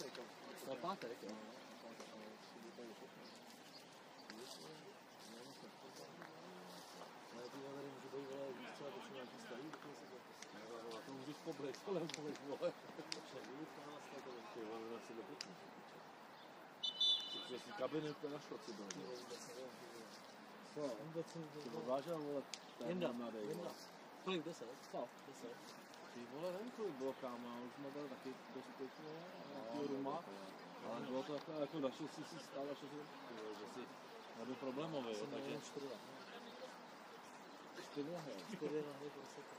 Na pátek, jo. Ale ty vole, můžu být, vole, víš co, to jsou nějaký starý, a to můžeš poblit, kolem poblit, vole. Ty vole, na sebe potím. Protože si kabiny to našlo, co bylo. Co? Ty odvážel, vole, ten mladý, vole. Kolik 10? Co? 10? Ty vole, nevím, kolik bylo, kámo, už jsme dali taky dost pěkně, nějakýho ruma. Ale bylo to takové, jako našel si stále, že si nebyl problémový, jo, takže... 4 lahve. 4 lahve? 4 lahve, prostě to.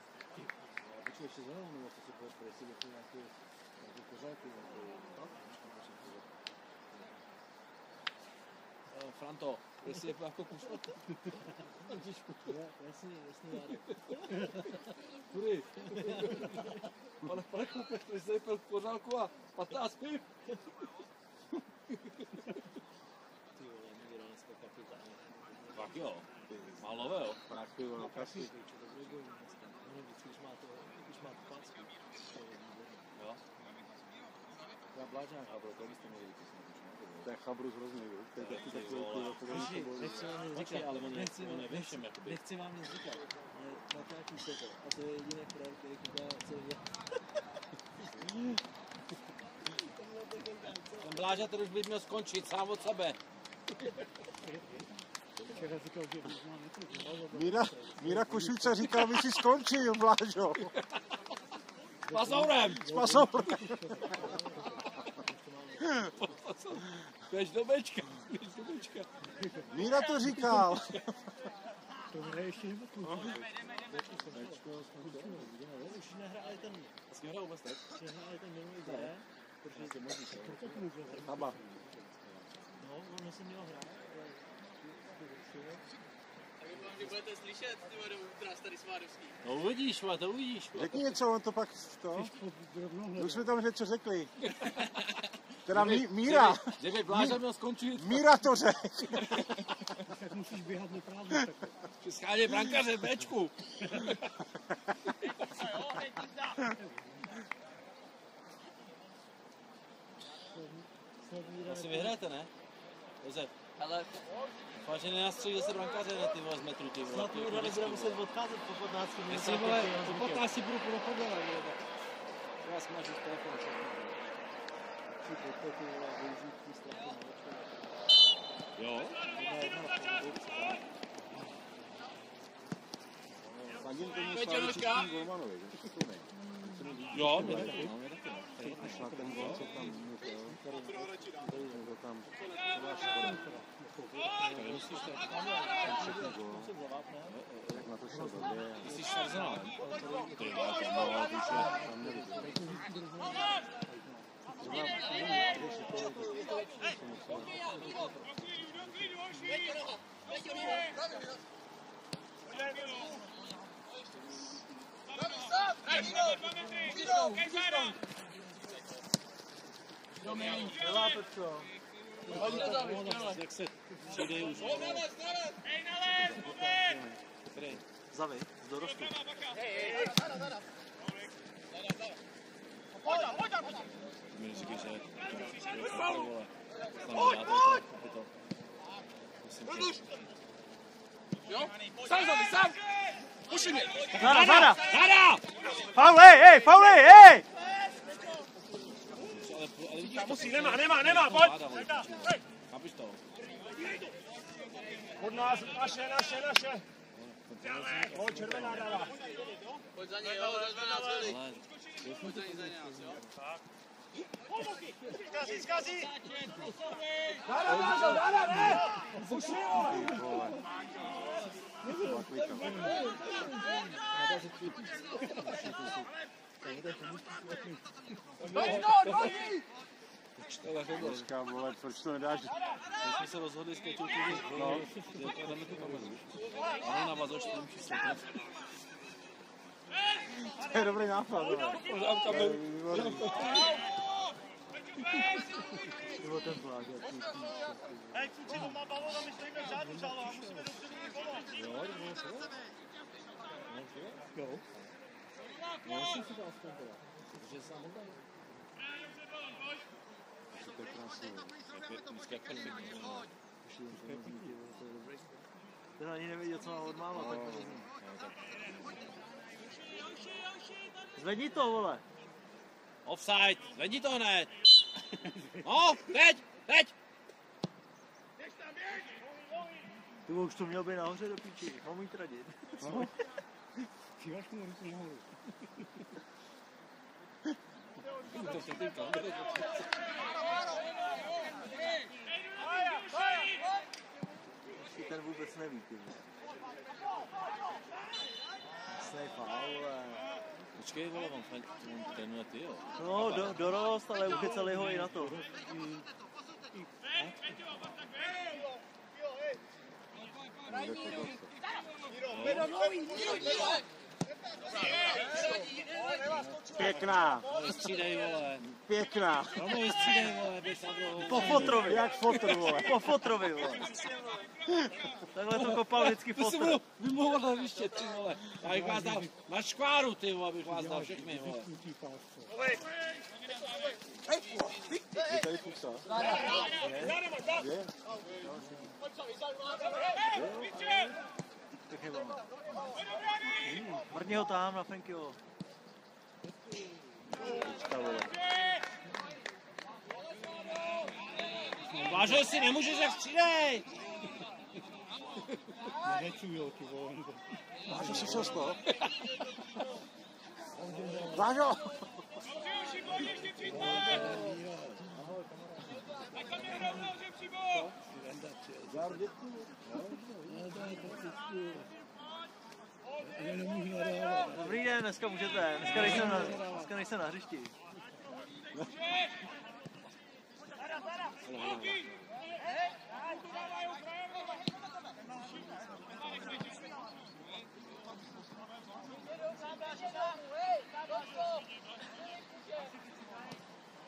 A počkej, ještě zelenou, nebo to si bude prejsi do nějaké kořáky, Franto, jestli je jako kušlat. Jasný, Járek. Kudy? Pane klupe, který jsi vypil kořálku a 15 piv. Ty vole, Míra dneska kapitán. Tak jo, malové jo. Tak ty vole, kasy. Vždycky, když má to pásku. Jo. Já blážám Chabro, to byste měli vypisat. To je Chabrus hrozný, jo. Nechci vám nic říkat. Na nějaký sekl. A to je jediný projekt, který Kuba celý dělá. Ten Bláža to už by měl skončit sám od sebe. Míra Košvice říkal, by si skončil, Blážo. S pasourem. S pasourem. Běž do Bčka. Míra to říkal. To je ještě nebudu. Už nehráli ten... Vlastně hrál vůbec teď? Už nehráli ten minulý zde, protože to můžeš. Taba. No, on se měl hrát, ale... Vy budete slyšet, ty vole, utráš tady Svárovský. No uvidíš, to uvidíš. Řekni něco, on to pak to. Už jsme tam něco řekli. Teda Míra. Kdyby Bláža měl skončit. Míra to řekl. Tak musíš běhat na prázdno. Při schádě brankaře v Bčku. Asi vyhráte, ne? Josef. Ale... Fakt, že nenastřílí se brankaře na ty vole z metru, ty vole. Snad Míra nebude muset odcházet po 15 minutách. Jestli vole, po 15 budu půl podala, vole. Já smažu z telefonu. Jo? Fandím tomu Slavičským Golmanovi, Jo, mě taky. Šla ten gol, co tam tam jak na to šlo dobře. Ty jsi šarzenal. Jak se přijde už. Zavej, z dorostu. Mi říkají, že Jo? Sám zavej, sám! Puši mě! Záda! Faul, hej, hej! Musí, nemá, pojď! Chápeš to? Od nás, naše! Pojď, červená dává. Pojď za něj, jo, červená celý. Pojď za něj, jo. Zkazí! Dáda, ne! Puši, vole! Počká, vole, proč to nedáš? My jsme se rozhodli skočit tu no, že dáme tu kameru. A ne na vás očtím číslo. To je dobrý nápad, vole. Pořádám kameru. To byl ten pláž. Hej, kluci, on má balón a my stojíme vzadu, čalo, a musíme dobře mít balón. Jo. No, jsem si to aspoň teda. Protože sám hodám. To je krásné. Ten ani nevěděl, co má od máma, tak nevím. Zvedni to, vole. Offside, zvedni to hned. No, teď. Ty už to měl být nahoře do píči, mám jít radit. Přivaž mu ruku nahoru. To se týká. Ještě ten vůbec neví, ty. Jasnej faul, vole. Počkej, vole, on trénuje ty, jo. No, dorost, ale uchyceli ho i na to. Pěkná. Vystřídej, vole. Pěkná. Romo, vystřídej, vole, běž na druhou. Po fotrovi. Jak fotr, vole. Po fotrovi, vole. Takhle to kopal vždycky Ty si fotr. budu vymlouvat na hřiště, ty vole. Já bych vás dal na škváru, ty vole, bych vás dal všechny, vole. Je tady pusa. Je. Mrni ho tam na Frankyho. Vážo, si nemůžeš, jak střídej. Nečujou, ty vole. Vážo, si co stalo? Vážo! Dobrý den, dneska můžete. Dneska nejsem na hřišti.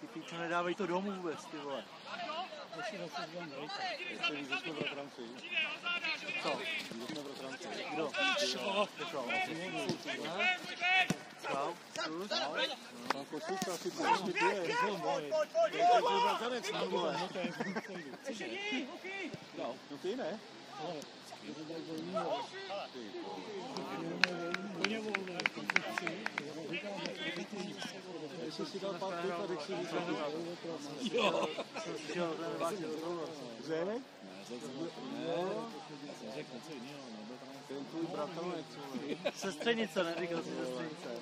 Ty píčo, nedávej to domů vůbec, ty vole. Co? Kdo? Čau. Pan Kosíka asi prostě pije. No ty ne. Jestli si dal pár piva, tak si říkal. Jo. Jsem slyšel ten váš rozhovor. Zenek? No. Jsem řekl něco jiného, Ten tvůj bratranec. Sestřenice, neříkal si sestřenice.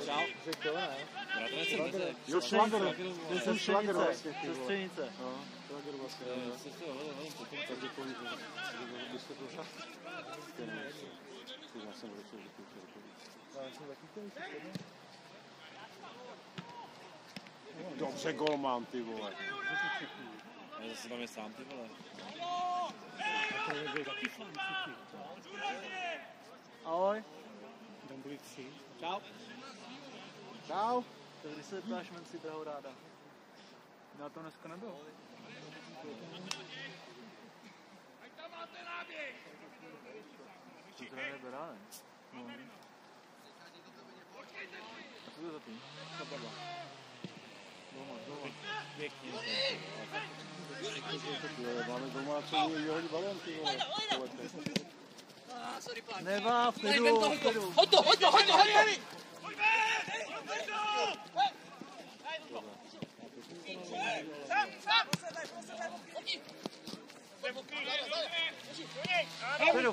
Čau. Řekl to, ne? Bratranec jsem neřekl. Jo, šlagr. To jsem šlagr vlastně. Sestřenice. No, šlagr vlastně. Tak děkuji, že byste to šel. Já jsem řekl, že to dobře, golman, ty vole. Já zase tam je sám, ty vole. Ahoj. Čau. Čau. Tak když se ptáš Menci Drahoráda? Já to dneska nebyl. Ty trenér Beránek. No. A co to za tým? Kapadla. Doma. Pěkně. Máme domácí hodí balón, ty vole. Nevá, v klidu. Hoď to! V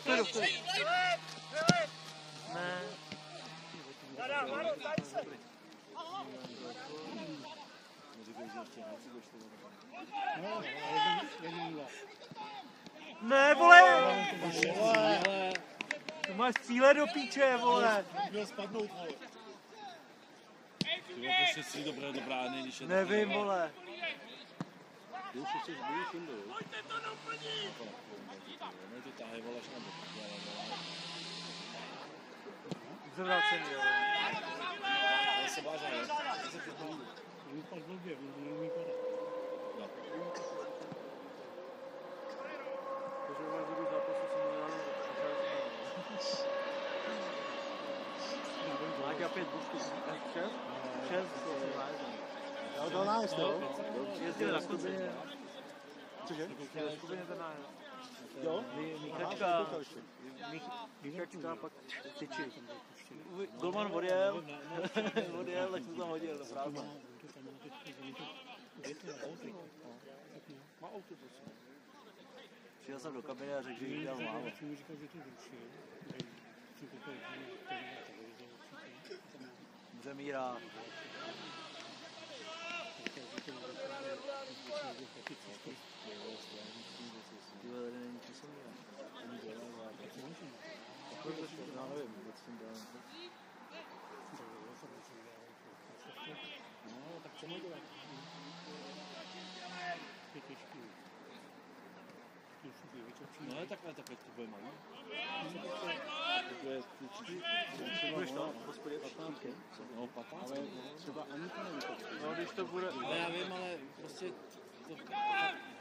klidu. Ne. Ne, vole! Ty máš cíle do píče, vole! Měl spadnout, vole. Ty vole, prostě si do brány, když je to... Nevím, vole. Ty už chceš být jinde, jo? Ne, to tahej, vole, že nebo... Zvrácený, jo. Já se bážám, jo. Vypad blbě, neumí padat. No. Takže u vás budu zápasu jsem nedal. Máte 5 buštů. 6? 6, Jo, to nájezd, jo. Jezdili na Kubině. Cože? Na Kubině ten nájezd. Jo? Míchačka, Míchačka, pak tyči. Golman odjel, tak to tam hodil do prázdna. Přijel jsem do kabiny a řekl, že jí dal málo. Může Míra. Tyhle tady není časový. Já nevím, vůbec jsem dal. No, tak co můj dělat? No, takhle to bude malý. To je tyčky. Budeš to? Hospodě 15. No, 15. Ale třeba ani to nevypočí. No, když to bude... Ale já vím, ale prostě to...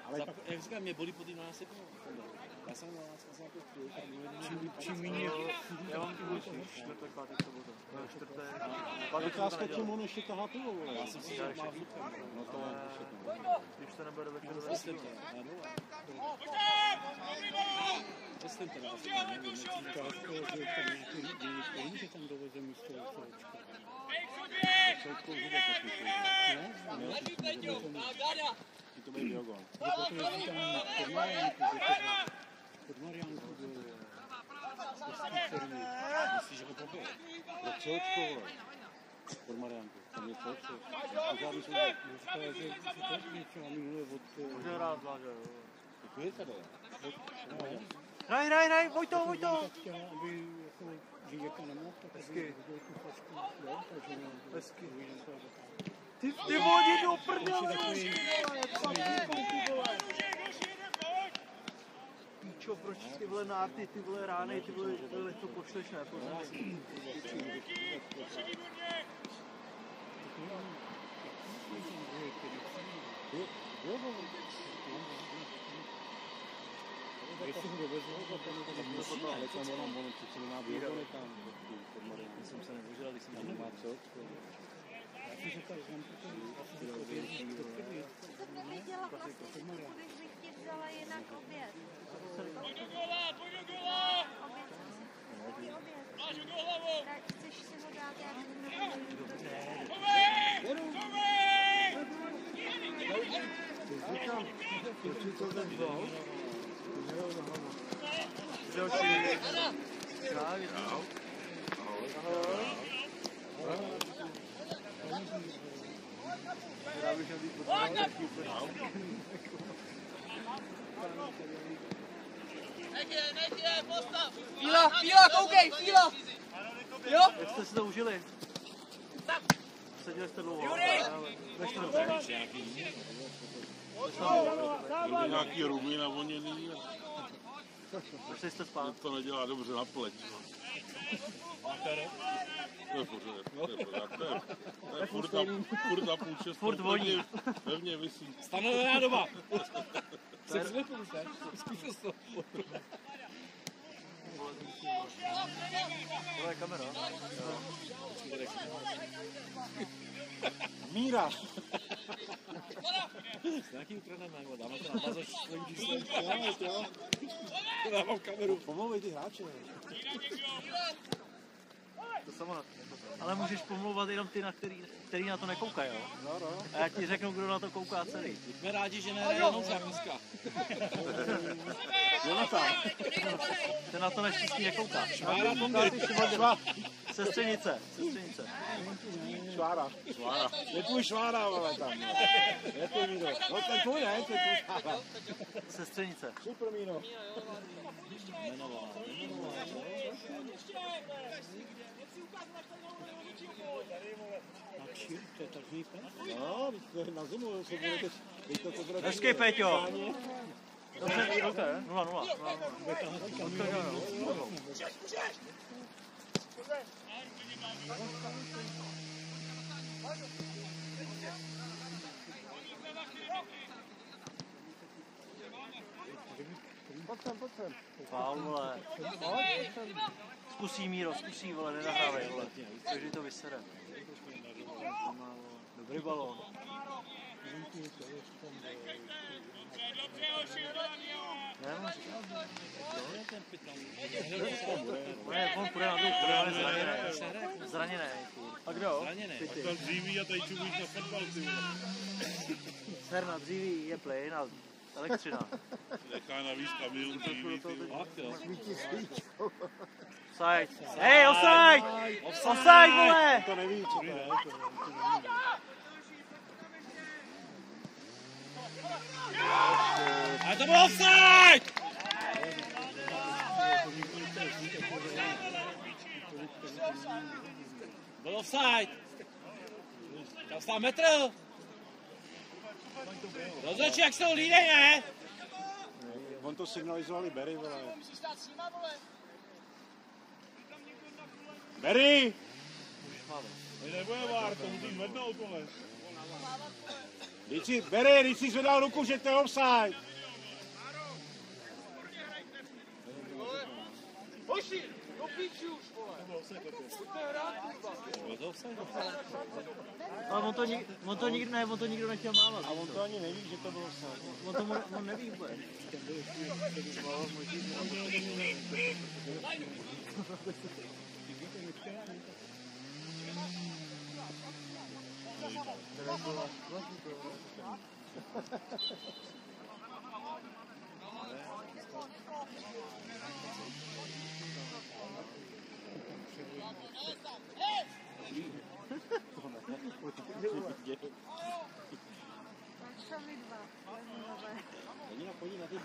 Ale pak... Jak říkám, mě bolí po tým násypu. Já jsem na nás vlastně jako chvíli, tak Čím méně... Já mám tu čtvrtek, pátek, sobota. Čtvrtek... Otázka, čemu on ještě tahá pivo, vole. já jsem si říkal, má flukem. No to je Když to nebude do večeru, Myslím to, já dole. Myslím to, že tam doveze místo to bude biogon. pod Mariánku byl myslíš, že ho pobil? Pro Cočko, vole. Pod Mariánku. Tam je Cočko. Pořádný jsou. říkal, že to třeba minule od... může hrát zvlášť, jo. To je tady. Hraj, Vojto! Tak chtěla, aby jako Žížeka nemohl, tak aby viděl tu flašku, jo, takže Hezky. uvidím to. Ty vodí do prdele! Píčo, proč ty vole nárty, ty vole rány, ty vole to pošleš, ne? Jestli ho dovezou, Ale tam ono přece nemá biogony tam. Pod Mariánku. Jsem se nebožil, když jsem tam Má Cočko. já si říkal, že mám to Co jsem nevěděla vlastně, že budeš bych ti vzala jinak oběd. Pojď do gola! Oběd. Tak chceš si ho dát, já Říkám, proč to ten vzal? Nech je, postav! Fíla, koukej, Fíla! Jo? Jak jste si to užili? Seděli jste dlouho. Nešte to Nějaký ruby navoněný. Začali jste spát. To nedělá dobře na pleť. To je pořád, to je furt na půl šestou. Furt voní. Pevně visí. Stanovená doba. Se přelepíš, ne? Spíš to. Tohle je kamera. Míra! Nějaký ukradneme, dáme to na bazoš svým číslem. Jo. Dávám kameru. Pomlouvej ty hráče. To samo. Ale můžeš pomlouvat jenom ty, který na to nekoukají, jo? No. A já ti řeknu, kdo na to kouká celý. Jsme rádi, že ne jenom dneska. Jonathan. Ten na to naštěstí nekouká. Švára Tondy. Sestřenice. Švára. Je tvůj Švára, vole, tam. Je to Míro. No ten tvůj ne, to je tvůj Švára. Sestřenice. Super Míro. A čír, to je tažný pes? No, to je na zimu, se bude teď to bude... Hezký, Péťo. Dobře, 0-0. Pojď sem. Faul, vole. Zkusí Míro, vole, nenahrávej, vole. Každý to vysere. Dobrý balón. Ne, on půjde na dluh, on je zraněný. A kdo? Tam dříví a tady čumíš na fotbal, ty vole. Ser na dříví je plyn a elektřina. Nechá navíc kamion dříví, ty vole. Offside. Hej, offside! Offside, vole! To neví, co to je. A to byl offside! Byl offside. Tam stál metr. Rozhodčí, jak se to lídej, ne? On to signalizovali Berry, vole. Berry! Nebude vár, to musíš zvednout, vole. Berry, když jsi zvedal ruku, že to je offside. Hoši, do píči už, vole. Pojďte hrát, kurva. Ale on to nikdo nechtěl mávat. A on to ani neví, že to bylo offside. On neví vůbec.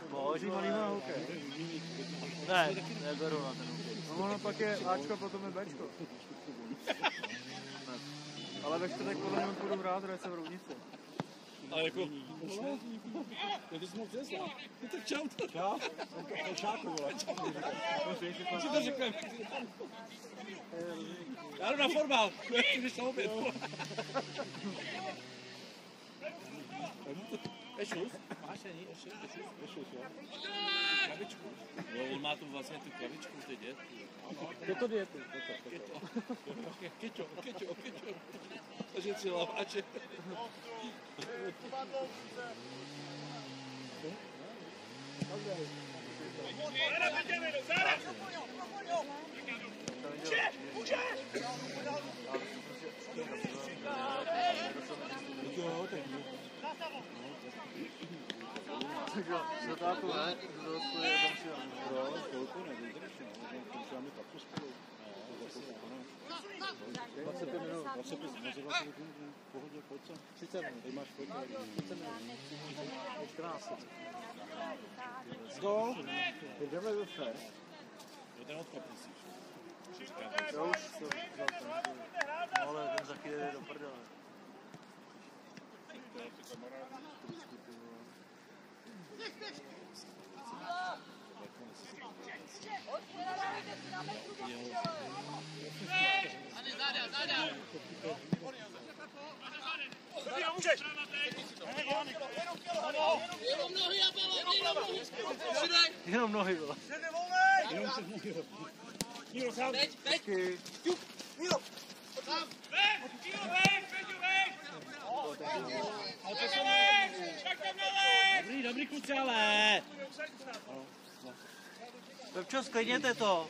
Boží malý má hokej. Ne, neberu na ten hokej. No ono pak je Ačko, potom je Bčko. Ale ve čtvrtek podle něho půjdu hrát, hraje se v Roudnici. Ale jako... Ty jsi mohl přeslat. Tak čau to. Čau? To šáku, vole. Co to řekneme? Já jdu na fotbal. Když na oběd. Ešus? Máš ani Ešus, jo? Krabičku. Jo, on má tu vlastně tu krabičku teď je. Je to dietu. Keťo. Takže 3 laváče. Zatáku, ne? Kdo to je tam si Jo, chvilku nevydrží, no. Když máme taky spolu. 25 minut. 25 minut, v pohodě, pojď sem. 30 minut. Tady máš pojď. 30 minut. 14. Gol. Jdeme do fair. Jo, ten odkop musíš. Jo, už to vzal ten. No ale ten za chvíli jde do prdele. Jenom nohy bylo. Dobrý kluci, ale. Pepčo, sklidněte to.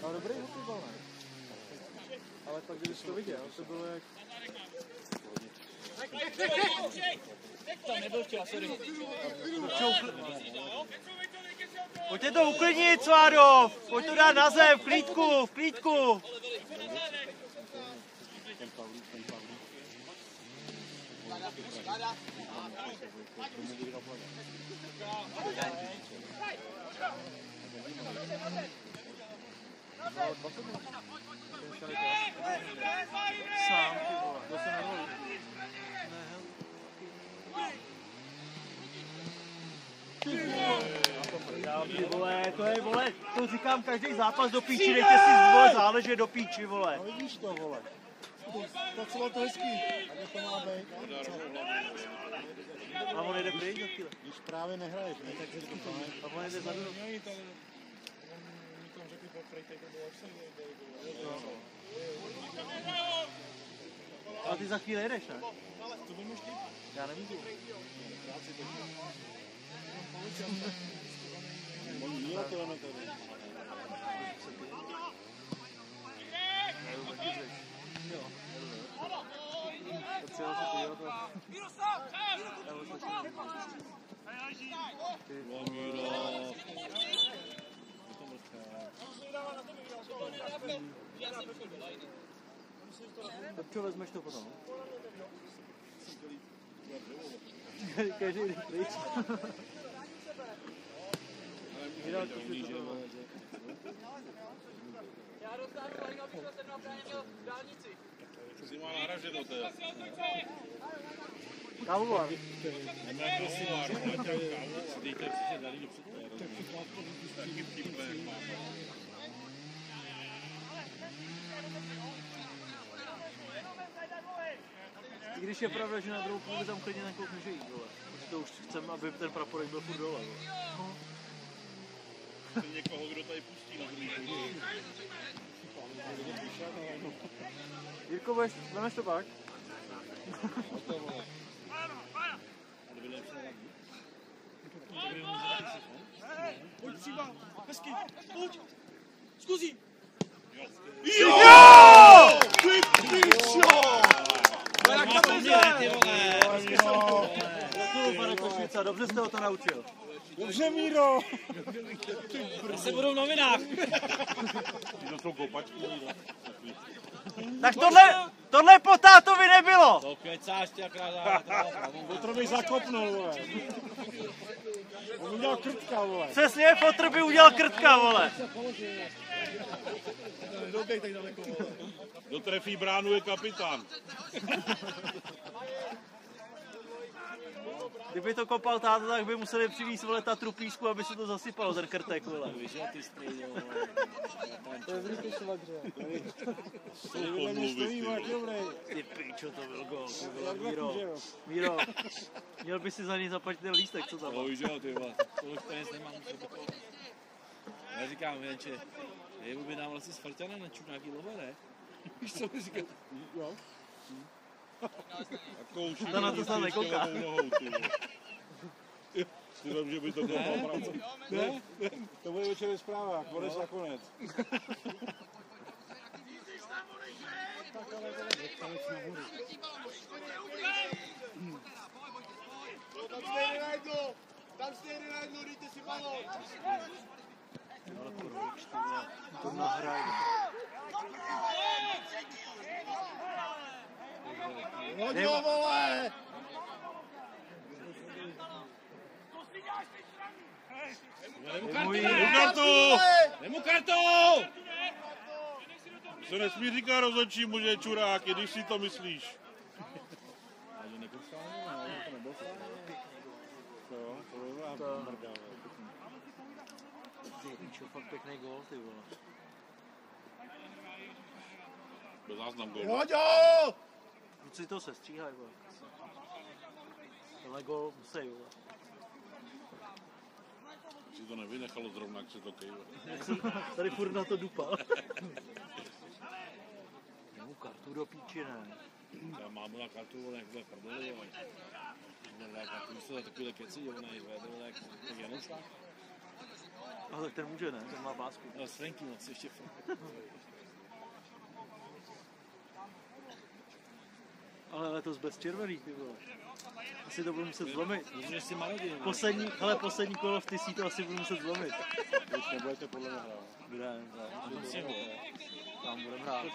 Ale dobrý hokejbal, ne? Ale pak, když to viděl, to bylo jak... Tam nebyl včera, sorry. Pojďte to uklidnit, Svádov! Pojď to dát na zem, v klídku! Sám, ty vole. To se nevolí. Ty vole, to je, vole, to říkám každý zápas do píči, nechte si vole záležet do píči, vole. No vidíš to, vole. Tak co to hezký. Tak to má být. A on jde pryč za chvíli. Když právě nehraješ, ne, tak si to fajn. A on jde za mnou. Oni tam řekli A ty za chvíli jedeš, ne? Já nemůžu. Tak čo, vezmeš to potom? Každý jde pryč. Já rozdáš Lajka, aby se na bráně měl dálnici. Si má nahraženo teda. Kávovar. Nemáš prosím kávu, dejte přece dali do předtého. Taky vtipné. I když je pravda, že na druhou půl tam klidně nakoukneš jít dole. Protože to už chceme, aby ten praporek byl furt dole. Někoho, kdo tady pustí na druhý půl. Jirko, vemeš to pak? Pojď příbal, hezky, pojď, zkusí. Jo! Ty pičo! Děkuju, pane Košvica, dobře jste ho to naučil. Dobře, Míro! Zase budou v novinách. To jsou kopačky, Míro. Tak tohle po tátovi nebylo! To kecáš tě akrát. Potro bych zakopnul, vole. On udělal krtka, vole. Přesně, Potr by udělal krtka, vole. Kdo trefí bránu je kapitán. Kdyby to kopal táta, tak by museli přivízt, vole, Tatru písku, aby se to zasypalo, ten krtek, vole. Víš, že ty strýděl, To je v Rýpišova hře. Vedle mě stojí, vole, dobrý. Ty pičo, to byl gol, ty vole, Jak Míro. Míro, měl by si za něj zaplatit ten lístek, co tam má. No víš, jo, ty vole, tolik peněz nemám. Já říkám, jenče, je by nám vlastně s Farťanem načup nějaký lovo, ne? Víš, co mi říkal? Jo. Takovou Ta na to snad nekouká. nohou, ty vole. Ty vím, že by to bylo práce. Ne? To bude večer ve zprávách, konec na konec. Tam stejně najednou, dejte si balón. To nahraj. Hodně, vole! Nemu kartu! Nemu kartu! Se nesmí říkat rozhodčímu, že je čurák, i když si to myslíš. Ty pičo, fakt pěkný gól, ty vole. Bez záznam gol. Hoďo! Kluci to se stříhají, vole. Tenhle gól musí, vole. Si to nevynechalo zrovna, jak se to kejve. Tady furt na to dupal. Nemu kartu do píči, ne? Já mám na kartu, vole, jak bude prdeli, vole. Na kartu, když to za takovýhle keci, jo, nejde, tak Janoušák. Ale tak ten může, ne? Ten má pásku. No, s Franky moc ještě fakt. Ale letos bez červených, ty vole. Asi to budu muset zlomit. Protože jsi marodin. Poslední kolo v Tysí to asi budu muset zlomit. Už nebudete podle mě hrát. Budeme tam budeme hrát.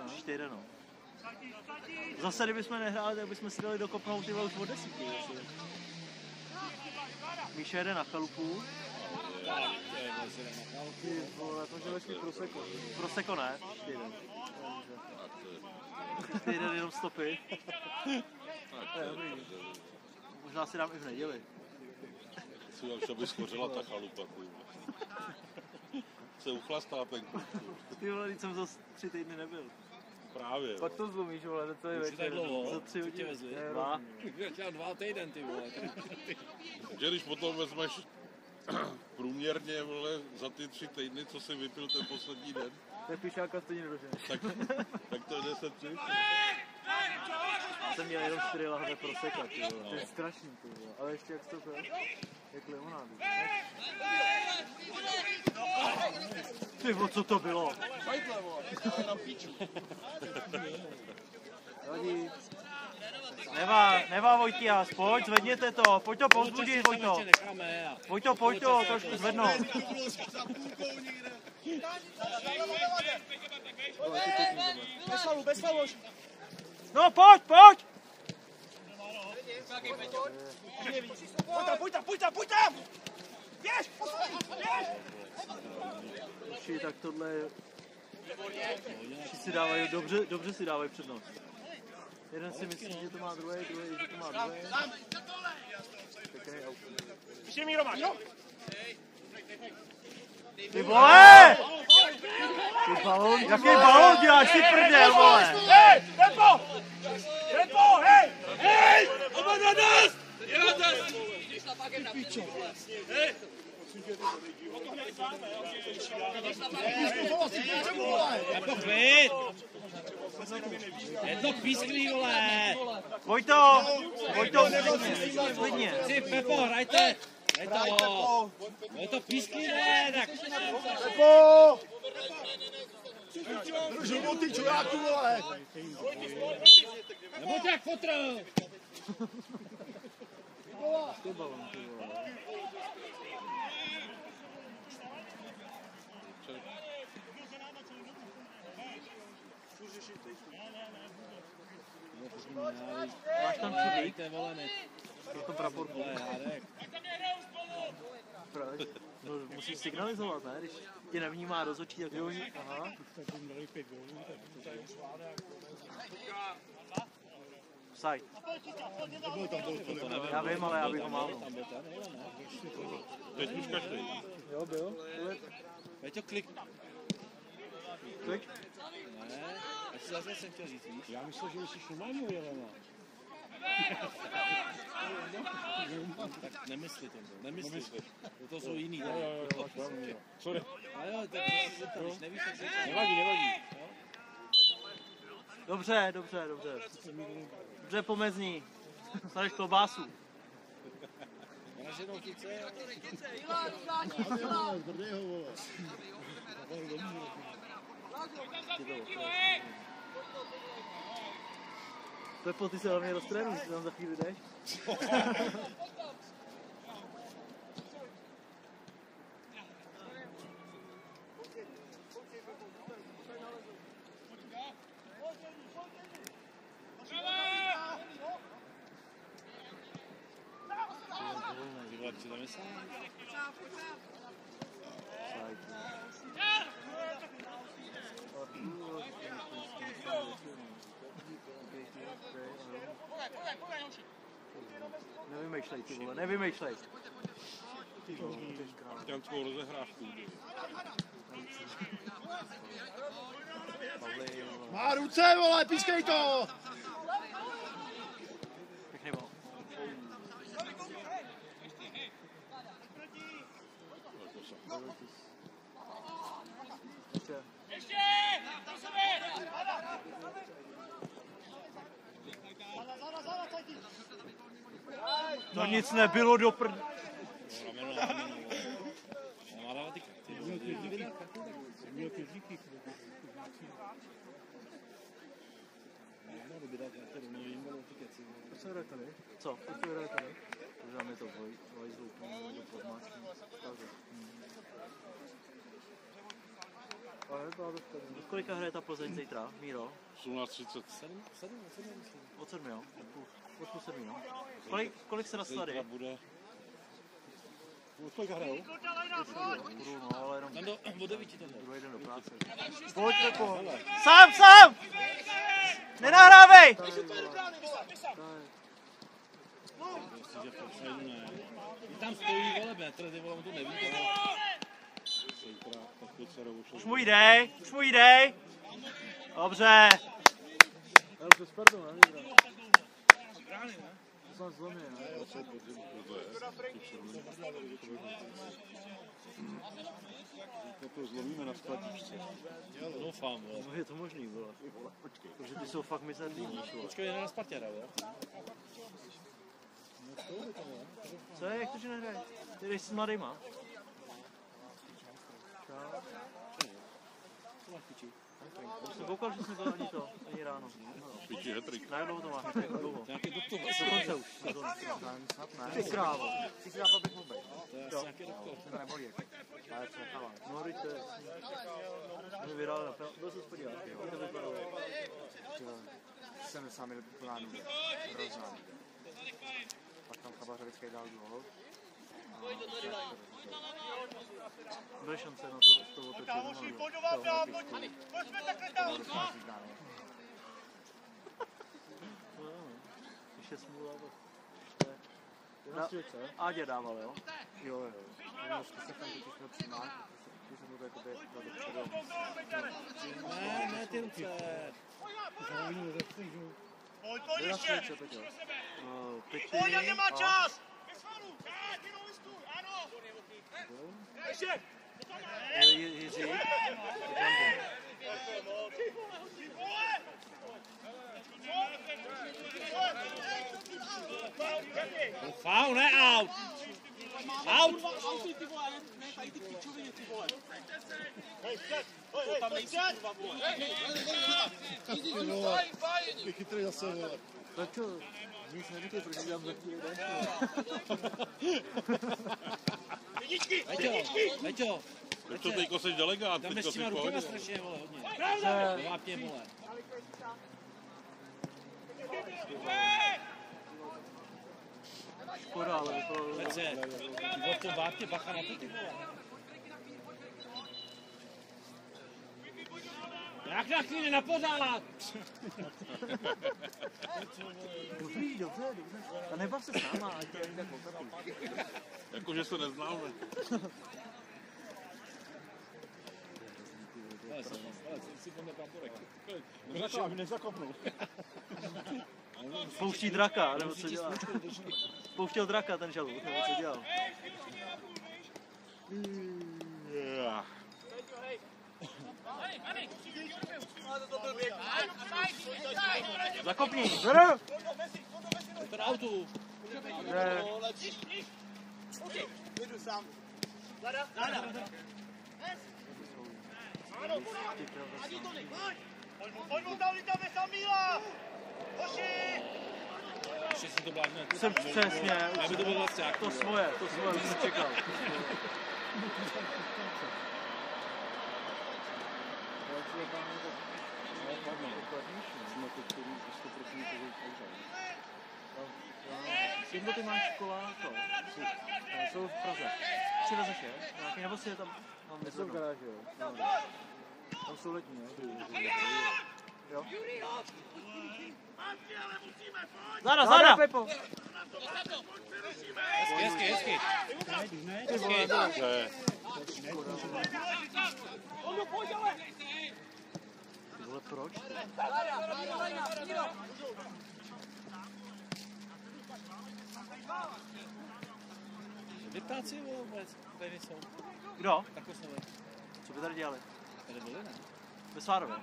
Příště jde, no. Zase, kdybychom nehráli, tak bychom si dali dokopnout ty už od 10. Míša jede na chalupu. Ty vole, to že vešli proseko. Proseko ne, ty jeden jenom stopy. Možná si dám i v neděli. Si aby skořila ta chalupa. Se uchlastala ten klub. Ty vole, teď jsem zase 3 týdny nebyl. Právě. Pak to zlomíš, vole, do celý večer. Za 3 hodiny. Já 2 týden, ty vole. Že když potom vezmeš průměrně, vole, za ty 3 týdny, co jsem vypil ten poslední den, Tak pišáka stejně nedoženeš. tak to je 10 piv. Já jsem měl jenom 4 lahve proseka, ty vole. To je strašný, ty vole. Ale ještě jak to je? Jak limonádu. Ty vole, co to bylo? Fajtle, vole, ale na píču. Vadí. Nevá Vojtias, pojď, zvedněte to, pojď to povzbudit, Vojto. Pojď to, trošku zvednout. Bez falu. No pojď! Pojď tam! Běž! Tak tohle je... Si dávají, dobře si dávají přednost. Jeden si myslí, že to má druhý, že to má druhý. Ještě Míro máš. Ty vole! Ty balón, jaký balón děláš, ty prdel, vole! Hej, tempo! Tempo, hej! Hej! Oba na nás! Jako klid! Je to písklý, vole! Vojto, klidně. Si, Pepo, hrajte! Hraj to! Je to písklý, ne? Tak... Tempo! Držu ty čuráku, vole! Nebuď jak fotr! Ty balón, ty vole. Máš tam čudlík? Je to praporku. Proč? No, musíš signalizovat, ne? Když tě nevnímá rozhodčí, tak jo. Aha. Side. Já vím, ale já bych ho málnul. Teď už každý. Jo, byl. Veď klik. Klik? Ne, až si zase jsem chtěl říct, víš? Já myslel, že myslíš normálního Jelena. Tak nemysli to, nemysli. To jsou jiný. Sorry. A jo, tak to si zeptat, když nevíš, tak si říct. Nevadí. Dobře. Dobře pomezní. Staneš klobásu. Máš jenom chyce? Pepo, ty se hlavně roztrénuj, ty tam za chvíli jdeš. Nevymýšlej, ty vole, nevymýšlej. Chtěl svou rozehrávku. Má ruce, vole, pískej to! Pěkný bal. Ještě! Tam se vej! To nic nebylo do prd... Proč se hraje tady? Co? Proč se hraje tady? Protože mi to vojzlo úplně do podmáčky. Do kolika hraje ta Plzeň zítra, Míro? 18:30. 7, Od 7, jo? Od půl 7, jo? Kolik se nás tady? Bude. Kolik hrajou? Budu, no, ale jenom... Od 9 to jde. Druhý den do práce. Pojď, Pepo! Sám! Nenahrávej! Tam stojí, vole, metr, ty vole, on to neví. Už mu jdej! Dobře. Já přes pardon, ne? To jsem zlomil, ne? To zlomíme na skladičce. Doufám, vole. No je to možný, vole. Počkej. Protože ty jsou fakt mizerný, vole. Počkej, jen na Spartě hrál, jo? Co je, jak to, že nehraje? Ty jdeš s mladýma. Já jsem koukal, že jsme to ani ráno. Piči hetrik. Najednou to máš, hetrik, dlouho. Nějaký doktor. Dokonce už. Snad ne. Ty krávo. Ty si dápa bych mohl být. To je asi nějaký doktor. To nebolí. Já se nechávám. No, teď to je. My vyhráli na penaltu. Byl se spodívat. Jak to vypadalo? Jsem sám měl plná nuda. Hrozná nuda. Pak tam Chabařovický dal gól. Byly šance na to otočit. Kámoši, pojď do vás dát, pojďme takhle dál. Když je smůla, tak... Ádě dával, jo? Jo. Dneska se tam totiž měl přijímat. Když jsem mu to jakoby dal dopředu. Ne, ty ruce. Pojď ještě. Pěti. Pojď, jak nemá čas. Ještě. Jiří. Faul, ne out! Out! Je chytrý zase, vole. Tak to, nic nevíte, protože dělám za chvíli Veďo! Teď to teďko seš delegát, Tam je teďko s těma jsi v rukama pohodě. strašně, vole, hodně. Vápně, vole. Škoda, ale vypadalo... Vece, ty vole, v tom vápně bacha na to, ty vole. Jak na chvíli napořád! Dobrý, dobře. A nebav se s náma, ať tě ani tak opravdu. Jakože se neznáme. Aby nezakopnul. Spouští draka, nebo co dělá? Spouštěl draka ten žalud, nebo co dělal? Zakopni! To na autu! Ne. Jdu sám. Zada. Pojď mu tam, vítáme Samíla! Hoši! Ještě si to blázne. Jsem přesně, Aby to byl vlastňák. to svoje, už jsem čekal. Sídlo ty máš škola, to, jsou v Praze. Přivezeš je, nějaký, nebo si je tam Jsou v garáži, jo. Tam jsou letní, jo. Zada! Pepo! Hezky. Ty vole, proč? Vyptáci, vole, vůbec. Tady nejsou. Kdo? Tak osnově. Co by tady dělali? Tady byli, ne? Ve Svárově?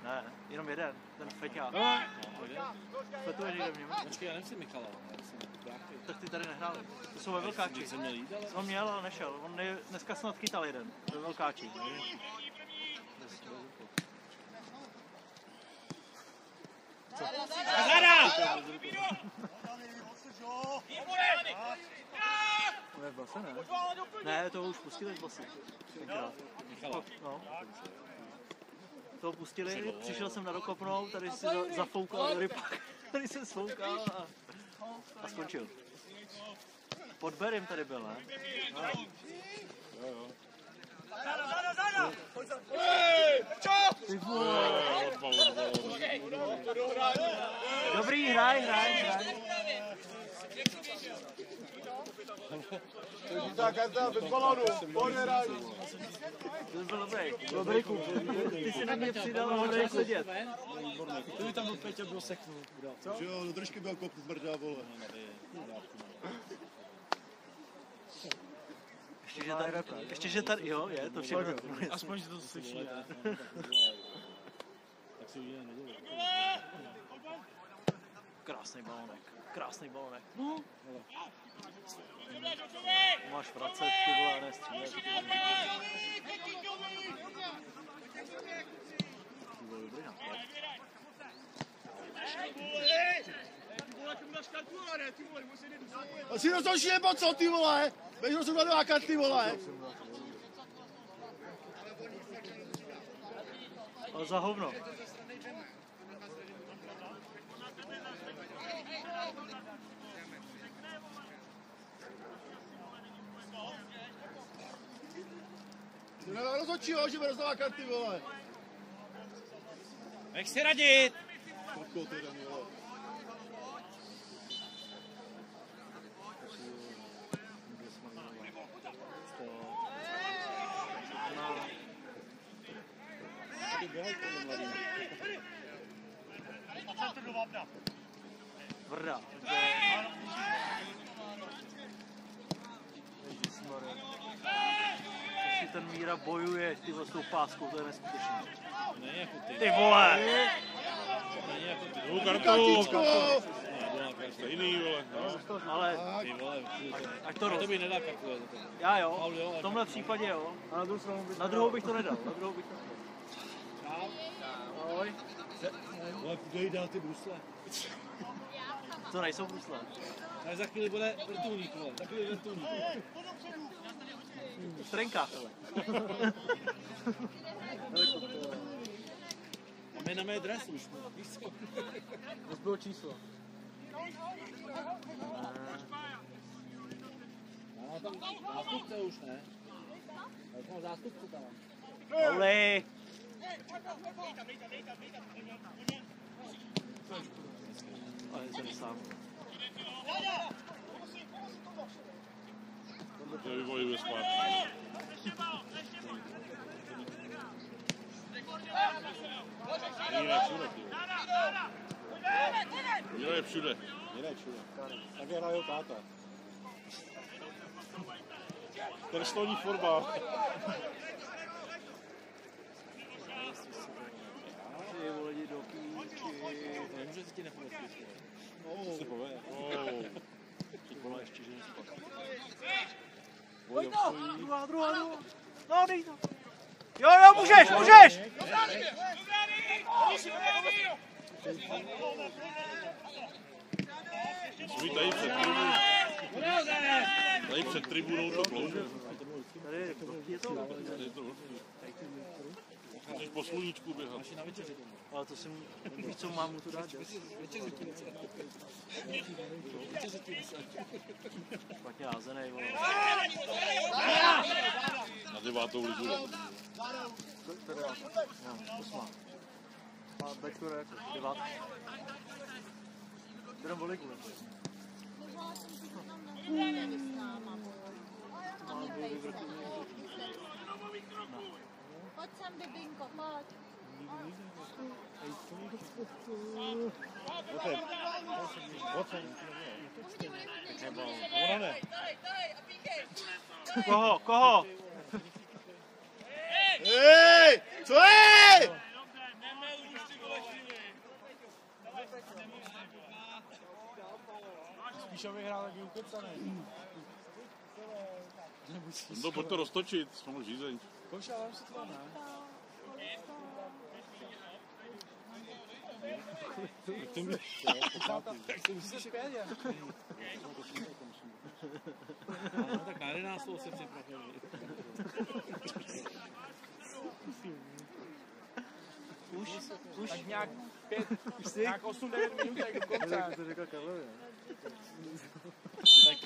Ne, jenom jeden, ten Feťák. Fetuje někde v něm. Počkej, já nevím Michala. Tak ty tady nehráli. To jsou ve Velkáči. Jsem měl jít, ale... On měl, ale nešel. On dneska snad chytal jeden. Ve Velkáči. Co? Zada! To je v base, ne? Ne, to už pustili z basy. Tenkrát. Michala. No. To pustili, přišel jsem na dokopnou, tady si zafoukal rypak. Tady se svoukal a skončil. Pod Berem tady byl, ne? Zada! Ty vole. Dobrý, hraj. Tak, Karta, bez balónu, pohraj. To byl dobrý klub. Ty jsi na mě přidal a hodně sedět. Kdyby tam byl Peťa, byl seknul. Jo, do držky byl kop zmrdá, vole. Ještě, že tady, jo, je to všechno. Aspoň, že to slyší. Tak si udělá nedělá. Krásný balonek. No. Máš vracet, ty vole, ne střílet. Dobrý nápad. A si rozhodčí nebo co, ty vole? Běž rozhodovat lákat, ty vole. Ale za hovno. Rozhodčí ho, že bude rozhodovat karty, vole. Nech si radit! Vrda. Ještě ten Míra bojuje s tou páskou, to je neskutečné. Není jako ty. Ty vole! Není jako ty. Jdu kartu! Stejný, vole. Ale Ty vole, ať to to by nedá kalkulovat. já jo, v tomhle případě jo. A na druhou bych to nedal. Ahoj. Vole, kdo jí dal ty brusle? To nejsou brusle. Ale za chvíli bude vrtulník, vole. Za chvíli vrtulník. Strenka. Máme na mé dres už, víš co? To bylo číslo. No, tam zástupce už, ne? Tam zástupce tam. Pauli! Ale jsem sám. To vyvolíme zpátky. Míra je všude. Tak je hrajou táta. Trstolní fotbal. Ty vole, jdi do píči. Nemůže si ti nepovědět. Co se povede? Ty vole, ještě že nespadl. Pojď to! Druhá. No, dej to. Jo, můžeš! Musí tady před tribunou to klouže. Tady je to. Musíš po sluníčku běhat. Ale to si víš, co mám mu tu dát? Špatně házenej, vole. Na 9. ligu. To je 8. A Bečko je jako 9. Jdem o ligu. Pojď sem, Bibinko, pojď. Koho? Hej! Co je? Spíš aby hrál taky ukecaný. No, pojď to roztočit, jsme žízeň. Košálem si to, ne? Tak to musíš zpět, je. No, tak na 11 se připravili. Už tak nějak 8-9 minut, tak do konce. To říkal Karlovi.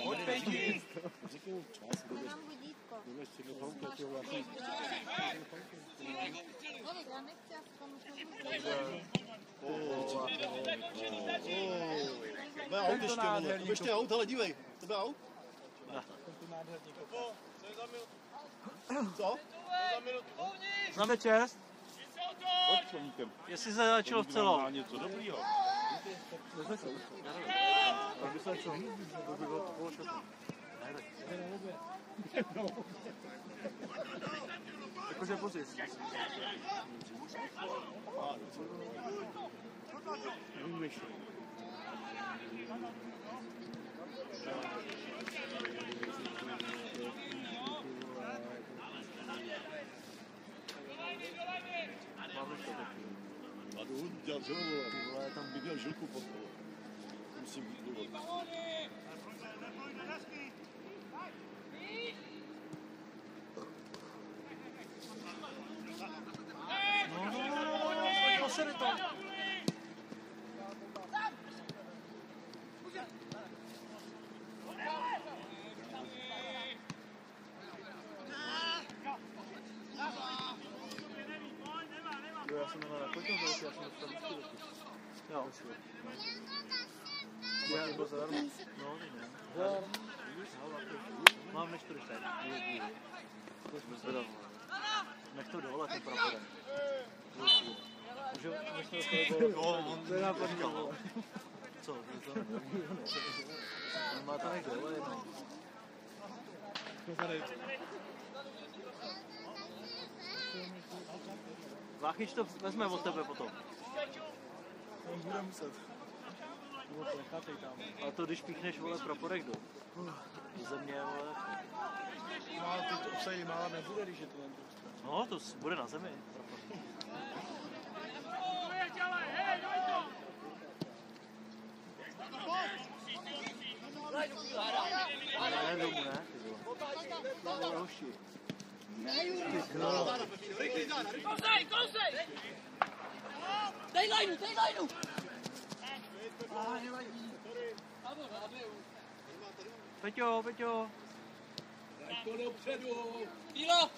Pojď pejti. Mám vodítko. Já nechci, já se tam To bude aut ještě, vole. To bude ještě aut, hele, dívej. To bude aut? Co? Známe čest? Pojď sloníkem. Jestli se začalo v celo. Něco dobrýho. Tak by se začalo. To by bylo to poločetné. Jakože pozic. A jdu dělat želu, vole, tam by měl žilku pod to. Musím být důvod. Posede to. Já jsem neměl nakočil velký, já jsem dostal vždycky velký. Jo. Já jdu zadarmo. No, ty ne. Mám než to dostat. To jsme zvedal. Nech to dole, ten praporem. Že než to dostali gól. To je nápadný gól. Co? On má to nech dole jednou. Váchyč to vezme od tebe potom. On bude muset. Nechatej tam. A to když píchneš, vole, praporek do země, vole. No ale teď obsají mála nebude, když je to jen prostě. No, to bude na zemi. Ne, domů ne, ty vole. To je hoši. Kousej! Dej lajnu! Peťo! Ať to dopředu! Pílo!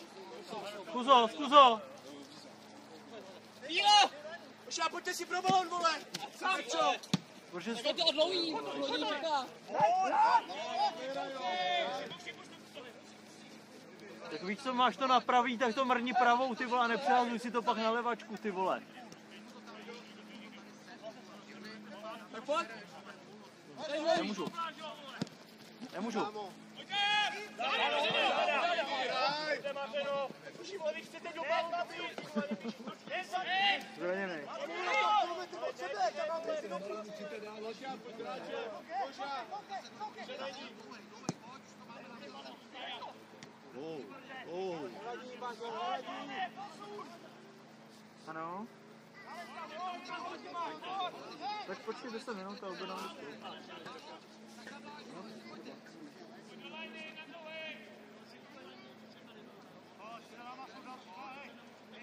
Zkuzo! Pílo! Už pojďte si pro balón, vole! Sáčo! Tak to dlouhý čeká. Tak víš co, máš to na pravý, tak to mrni pravou, ty vole, a nepřehazuj si to pak na levačku, ty vole. Tak pojď! Nemůžu. Zraněnej. Ano. Tak počkej 10 minut a objednáme stůl.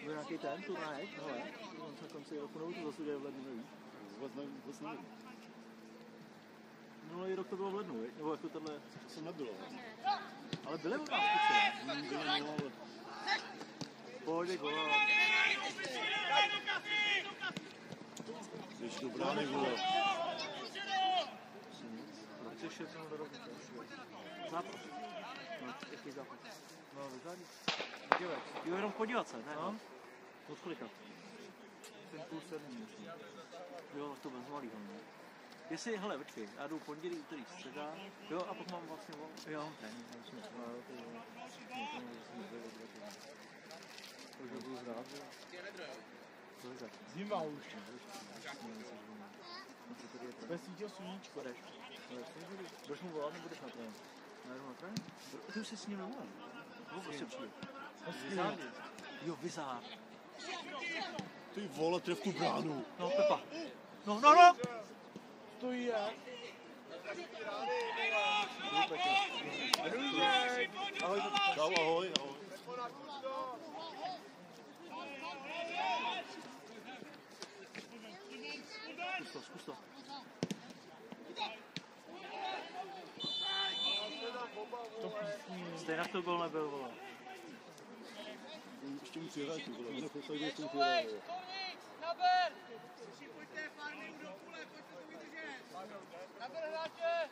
Byl nějaký ten turnaj, hele, on se na konci roku nebo to zase jde v lednu, nevíš? Vůbec nevím. Minulý rok to bylo v lednu, viď? Nebo jako tohle... To jsem nebylo. Ale byly otázky třeba. Pojď, gola. Když do brány, vole. Chceš šel jsem do rovnice. Zápas. No, jaký zápas? No, vyzádí. Dívat. Jo, jenom podívat se, ne? No. Od kolika? Ten půl 7, myslím. Jo, to bez malýho, ne? Jestli, hele, počkej, já jdu pondělí, úterý, středa, jo, a pak mám vlastně, jo, ne, musím to, jo, to jo, takže budu hrát, jo. Co je za? Zima už. Bez svítilo sluníčko. Budeš mu volat, nebudeš na trén? Najdu na trén? Ty už jsi s ním nevolal. No, prostě přijde. Jo, Vizár. Ty vole, tref tu bránu. No, Pepa. No! Stojí jak? Ahoj. Čau, ahoj. Zkus to. Stejně to gol nebyl, vole. Ještě mu přihraj, ty vole. Jinak posledně ještě mu přihraj. Naber! Pojďte, farmy do půle, pojďte to vydržet! Naber hráče!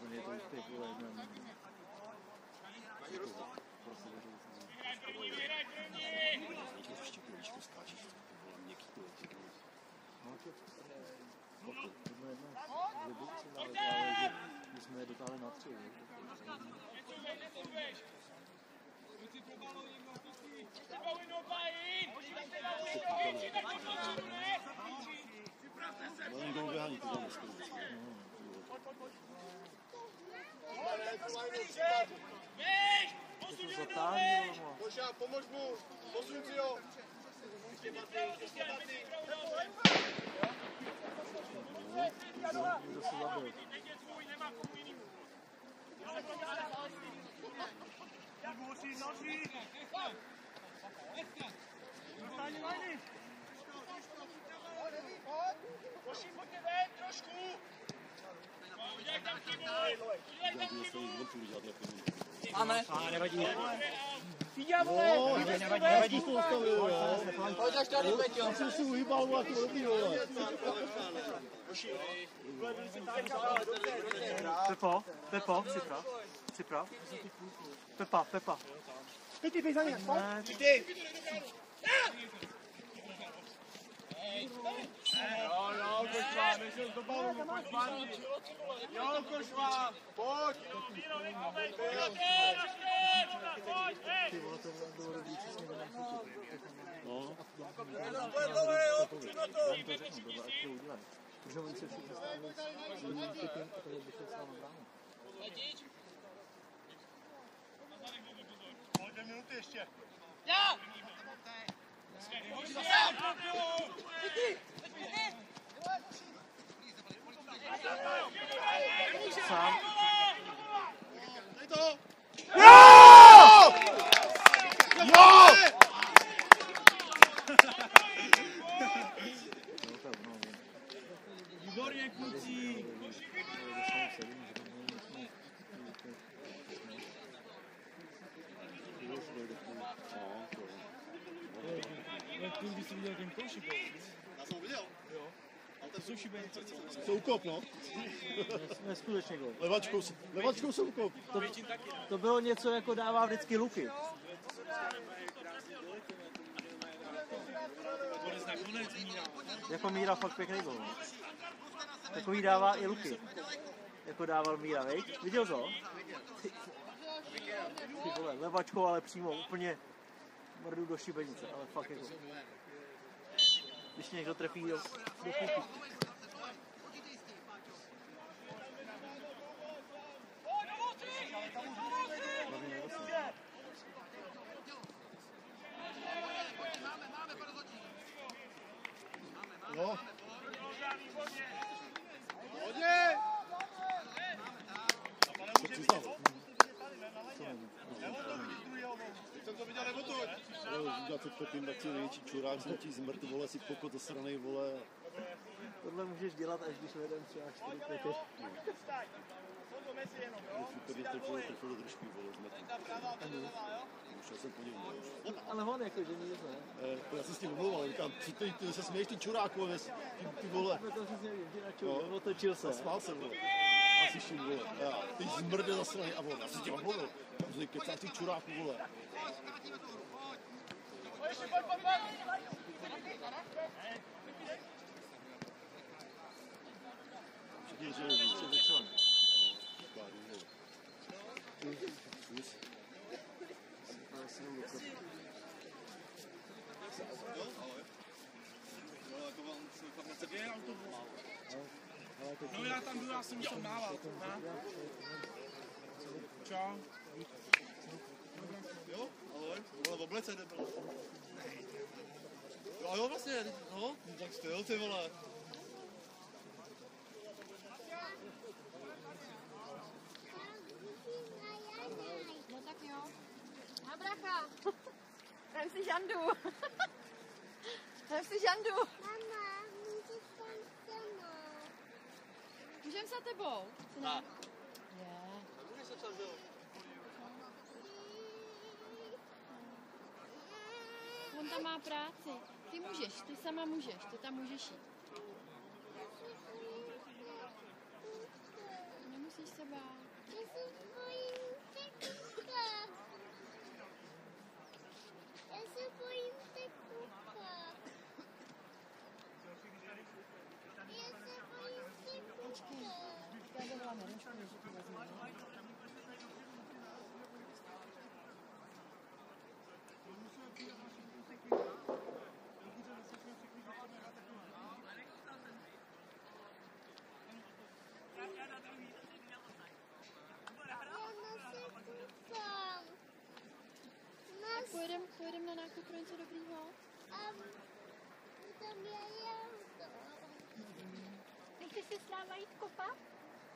On je to už teď, vole, jedna. My jsme je dotáhli na 3, prostě půjde. No jen jdou běhání, to dáme skoro. Koša, pomož mu, posuň si ho. Někdo se zabil. Koši, pojďte ven trošku! Jak tam chybu! Nevadí. Fíďa, vole! Nevadí. Pojď až tady, Peťo. Já jsem si uhýbal, vole, to dobrý, vole. Pepo, připrav. Pepa. Ty běž za ně, pojď. Ty! Jo, Košva, nešel do balonu, pojď zpátky. Jo, Košva, pojď. Ty vole, to bylo dobrý, co jsme dělali. No. Protože oni se všichni stávají s jiným typem a tady by šel sám na bránu. Pojď 2 minuty ještě. Sám. Dej to. Výborně, kluci. Ty bys viděl ten košík. Já jsem ho viděl. To jsou šibenice, co? Soukop, no. Neskutečně gol. Levačkou soukop. To bylo něco, jako dává vždycky Luky. Jako Míra fakt pěkný gol. Takový dává i Luky. Jako dával Míra, veď? Viděl to? Ty vole, levačkou, ale přímo úplně mrdu do šibenice, ale fakt jako. Když někdo trefí do puky. Jo. Hodně. Co ti stalo? Teď jsem to viděl nebo to? Říká, co Pepin, tak si největší čurák, zlatí zmrt, vole, si pokot zasranej, vole. Tohle můžeš dělat, až když vedem třeba 4 pěty. Super, je trefil do držky, vole, zmrt. Šel jsem po něm, Ale on jako, že nic ne. Já jsem s tím omlouval, říkám, ty se směješ ty čuráku, ty vole. To si směl, že načul, otočil se. A smál se, vole. A slyším, vole, ty zmrde zasranej a vole, já jsem tě omlouvil. Říkám, kecáš ty čuráku, vole. No já tam jdu, já jsem musel mávat. Čau. Jo, ahoj, vole, v oblece nebyl. Jo, vlastně, no, tak styl, ty vole. No tak jo. A bracha. Vem si žandu. Vem si žandu. Mama, můžeš tam se mnou. Můžem za tebou? Ne. Je. Můžeš se čas, jo. On tam má práci. Ty můžeš, ty sama můžeš, ty tam můžeš jít. Nemusíš se bát. Já se bojím tekuta. Já se bojím tekuta. Já se bojím tekuta. Já dovolám Janušku, že ti vezme. jako pro něco dobrýho? Tam je auto. Nechci si s náma jít kopat?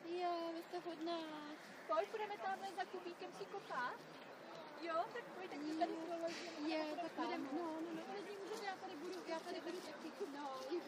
Jo, vy jste hodná. Pojď, budeme tamhle za Kubíkem si kopat? Jo, tak pojď, tak se tady proložíme. Jo, tak budeme, no, ale tím můžeme, já tady budu taky, no, jo.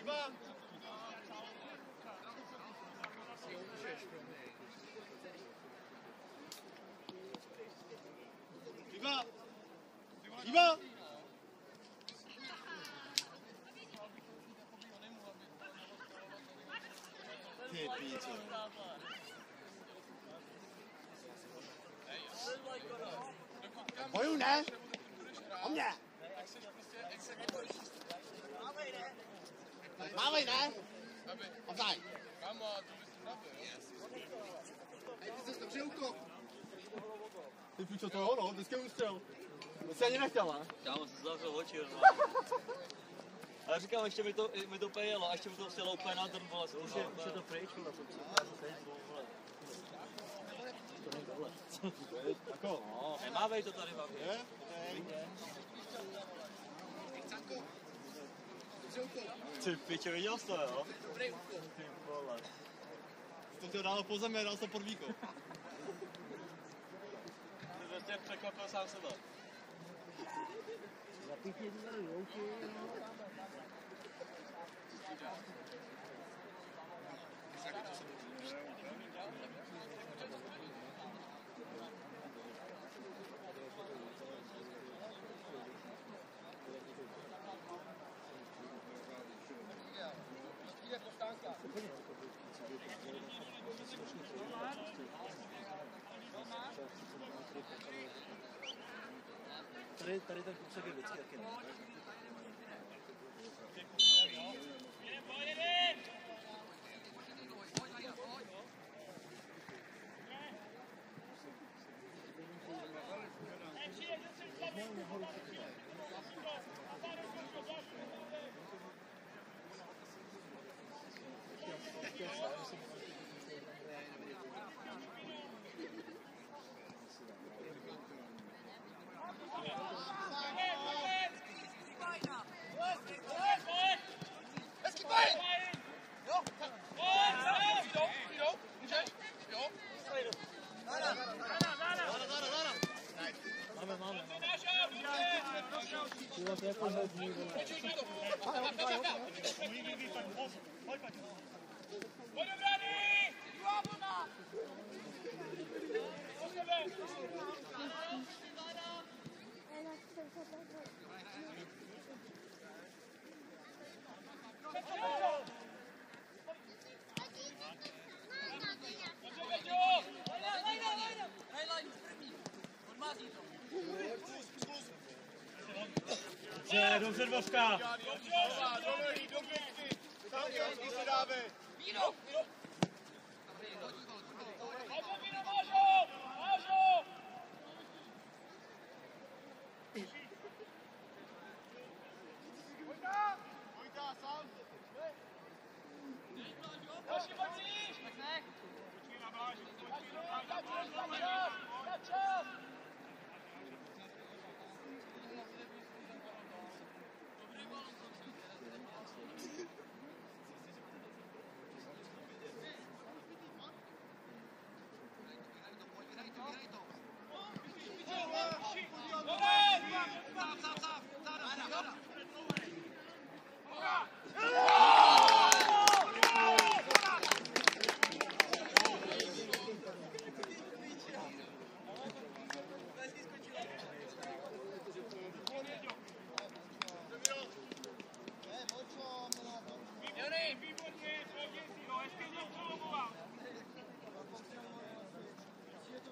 Chyba! Chyba! Chyba! Ty píčo. Boju ne! O mě! Mávej ne! Obzaj! Ty píčo, to je ono, dneska ústřel. To si ani nechtěla. Kámo, jsem zavřel oči, no. Ale říkám, ještě mi to pejelo, a ještě mi to vstělo úplně na drn, vole. Už je to pryč, vole, jsem si vole. To není tohle. Jako, no. Nemávej to tady, babi. Je? Ty piče, viděl jsi to, jo? Ty vole. Jsi to chtěl dál po zemi, dal to pod víko. Ty vlastně překvapil sám sebe. Tady ten kusek je vždycky taky ne. Dobře, Dvořka. Do břišky. Tam je, hezky se dáme. Víno!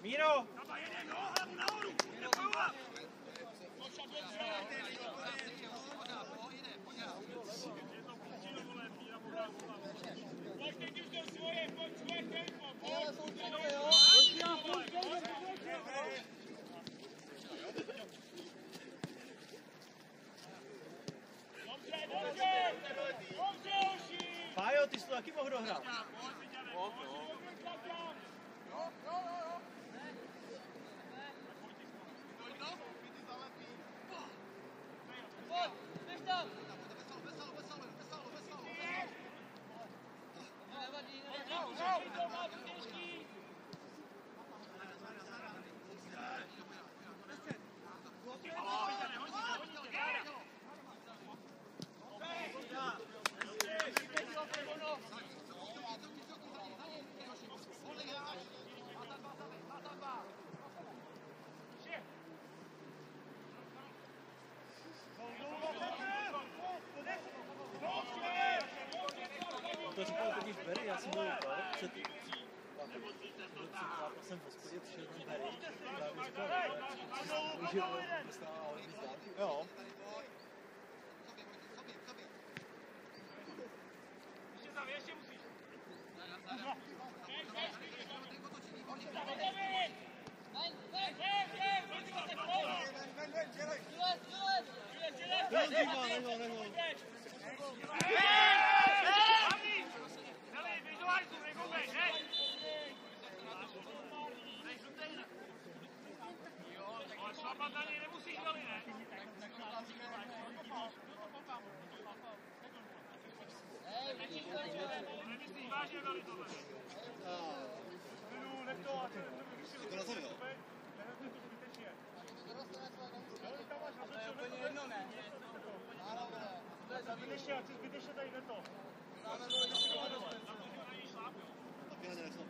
Míro! Pájo, ty jsi to taky mohl dohrát. víš, Barry, já jsem byl před zápasem v hospodě, přišel ten Barry, já mi říkal, že dostává ale víc dárky. Jo. Ještě musíš. Nemusíš dali, ne? Nemyslíš vážně dali tohle? Nech to, a to na zemi, jo? To je úplně jedno, ne? Zbytečně, ať si zbytečně tady jde to. Taky na ně nešlo.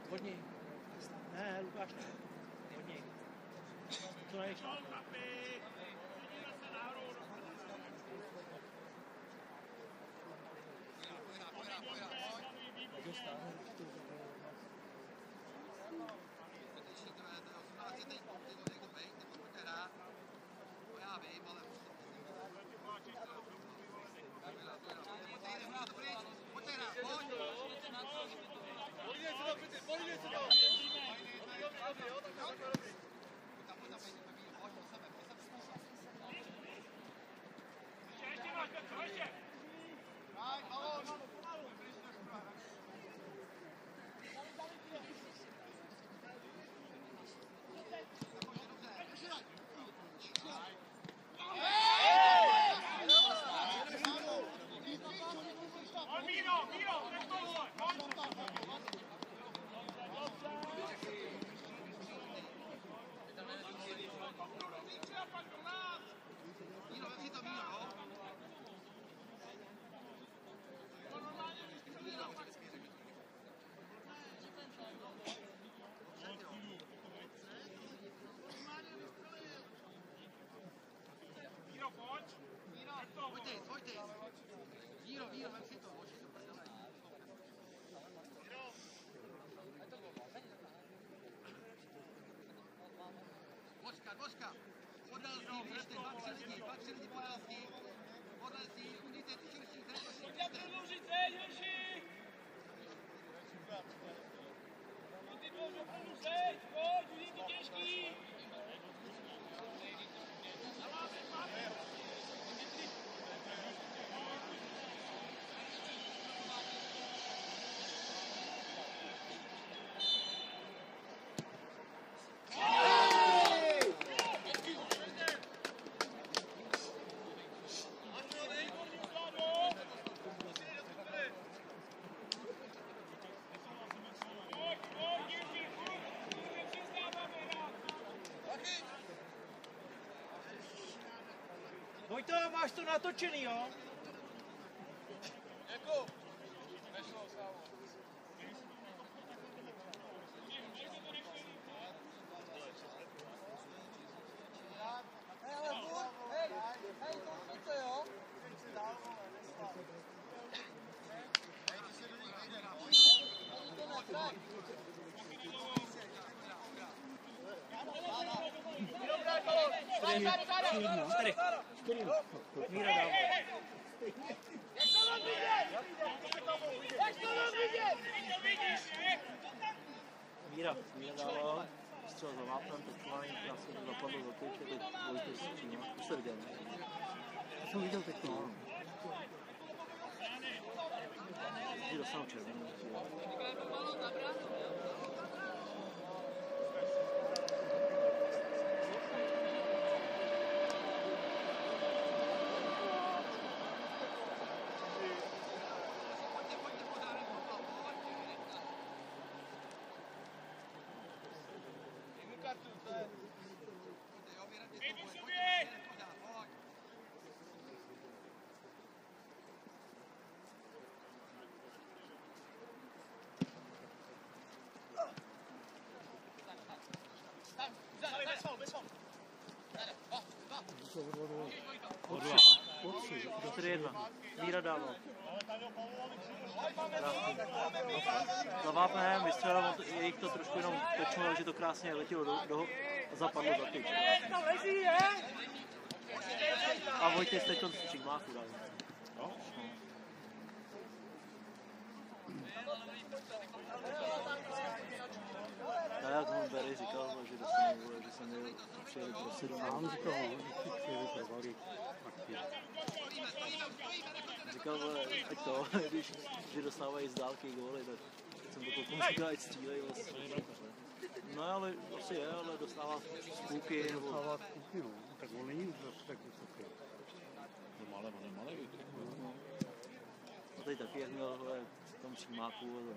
Hodně. Ne, Lukáš, ne. Hodně. Co nejvíc? Božka, podal si, běžte, dva, tři lidi, podal si, udějte širší, Pojďte prodloužit zeď, Joši! Ty dlouho opravdu zeď, pojď, už je to těžký! Vojto, máš to natočený, jo? Děkuju. Nešlo, Sávo. Hej, to jo? Míra dává. Míra dává. Střel za vápnem, tetování, krásně to zapadlo za tyč, teď Vojtěch s tím, to jste viděl, ne? To jsem viděl teď, no. Ty dostanou červený. 4-1. Míra dával. Za vápnem vystřelil, jejich to trošku jenom točilo, že to krásně letělo do zapadlo za tyč. A Vojtěch teď to přigmáku dal. A jak mu Berry říkal, že dostane, že se měl přijeli pro 7. Mám říkal, že přijeli pro balík. Říkal, ať to, že dostávají z dálky góly, tak jsem to koukal, říkal, ať střílej vlastně. No ale asi je, ale dostává spůky. Dostává spůky, no. Tak on není tak vysoký. No malé, A tady taky, jak měl v tom přímáku,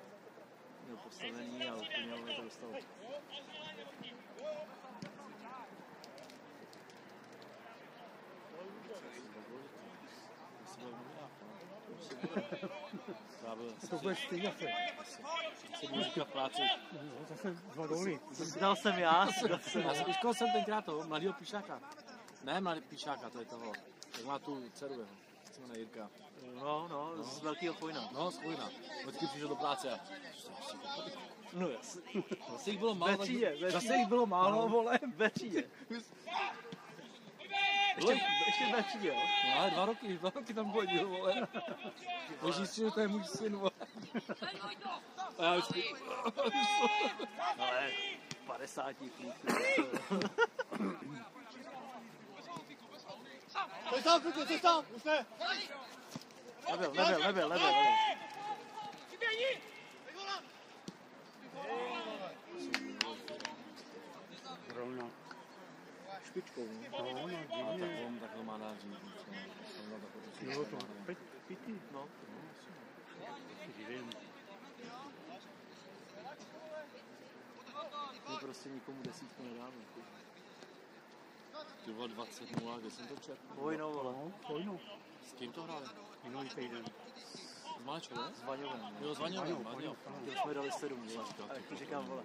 měl postavený a úplně to dostal. To budeš ty zase. Se budu říkat práci. Zase 2 góly. Dal jsem já. Vyškol jsem tenkrát toho mladého Píšáka. Ne mladý Píšáka, to je toho. Tak má tu dceru jeho. Se jmenuje Jirka. No, z velkého Chvojna. No, z Chvojna. Vždycky přišel do práce a... No jasně. Zase jich bylo málo. Zase jich bylo málo, vole. Ve třídě. Ještě ve třídě, jo? No ale 2 roky tam chodil, vole. Boží si, že to je můj syn, vole. A já vždycky... Ale 50 klíků. Pojď tam, už ne! Nebyl. Rovna. Špičkou, No, Takhle má rád říct. jo, to pěti. no. My prostě nikomu 10 nedáme. Ty vole 20-0, kde jsem to četl? Vojno, vole. Vojno. S kým to hráli? Minulý týden. S Máčovem? S Vaňovem. Jo, s Vaňovem. Těm jsme dali 7, vole. A jak to říkám, vole.